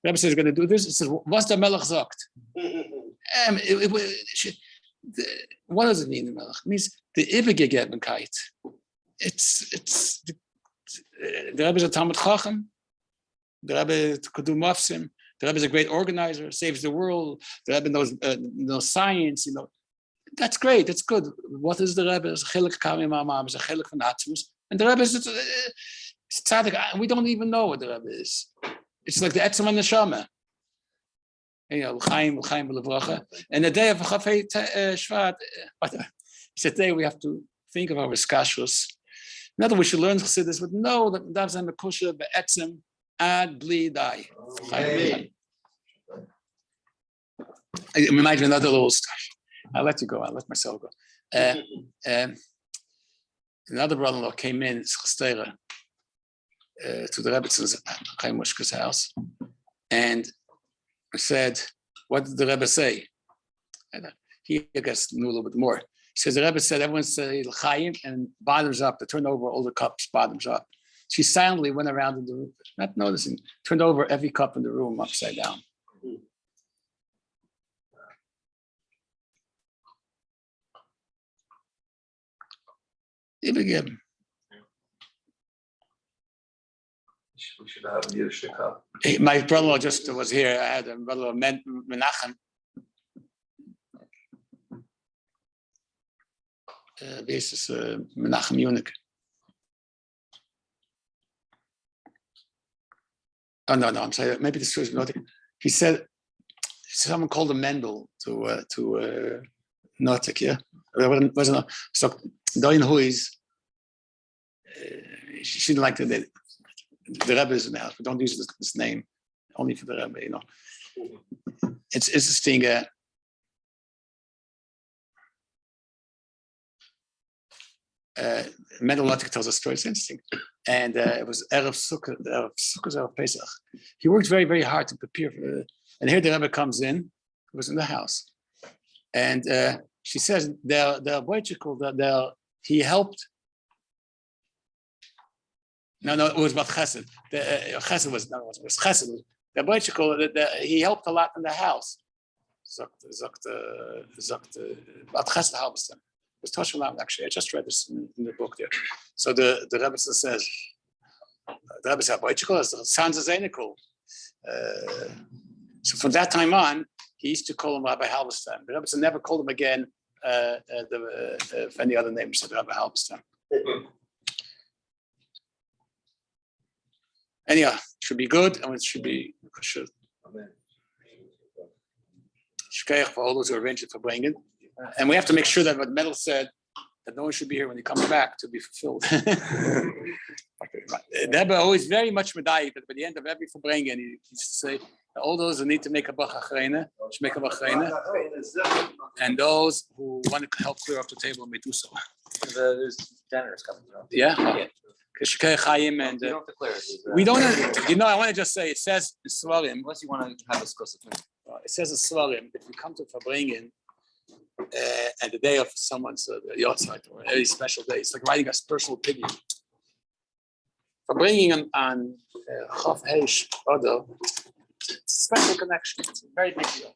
Rebbe says he's going to do this. It says, "What's the Melech sagt?" What does it mean? The Melech it means the Übergegebenkeit. It's the Rebbe is a Talmud Chacham. The Rebbe could do mafsim. The Rebbe is a great organizer, saves the world. The Rebbe knows science. That's great. That's good. What is the Rebbe? It's a chelik kamim amam. It's a chelik from Atzmus. And the Rebbe is. Tzaddik, we don't even know what the Rebbe is. It's like the Etzem and the Neshama. L'chaim v'levracha. And the day of Chof Hei Shvat, it's a day we have to think of our skashus. Not that we should learn Chassidus, but know that that's a mekusha be'etzem ad bli dai. It reminds me of another little story. I'll let you go. I'll let myself go. Another brother-in-law came in, Chastera, to the Rebbetzin Chaya Mushka's house, and said, "What did the Rebbe say?" And he, I guess, knew a little bit more. He says the Rebbe said, "Everyone say l'chaim and bottoms up. To turn over all the cups, bottoms up." She silently went around in the room, not noticing, turned over every cup in the room upside down. Ibegim. We should have a Yiddish cup. My brother-in-law just was here. I had a brother-in-law, Menachem. This is Menachem Yunik. Oh, no, I'm sorry. Maybe this was not. He said, someone called him Mendel to Notik, yeah? So, Doin Huiz, she didn't like the Rebbe is in the house, but don't use this name, only for the Rebbe, It's interesting. Mendel Notik tells a story, it's interesting. And it was Erev Sukkot, Erev Pesach. He worked very, very hard to prepare for and here the Rebbe comes in, who was in the house. And she says, he helped. No, it was about Chesed. Chesed was Chesed. The Boichikol, he helped a lot in the house. About Chesed helps them. It was Toshalam, actually. I just read this in the book there. So the Rebbe says, the Rebbe said, Boichikol sounds as Einikol. So from that time on, he used to call him Rabbi Halberstam. But Rebbetzin never called him again for any other name except Rabbi Halberstam. Anyhow, should be good, and it should be should. Shkeich for all those who arranged it for Farbrengen. And we have to make sure that what Metal said, that no one should be here when he comes back to be fulfilled. The Rebbe always very much medayik, but by the end of every Farbrengen, he used to say, all those who need to make a bach achrena should make a bach achrena, and those who want to help clear up the table may do so. There's janitors coming through. Yeah. Yeah. Shkeich Chaim and You don't have to clear it. we don't. I want to just say it says in Svarim. Unless you want to have a discuss it. It says in Svarim, if you come to Farbrengen and the day of someone's yahrzeit or any special day, it's like writing a personal opinion. Farbrengen on Chof Hei Adar, it's a special connection. It's a very big deal.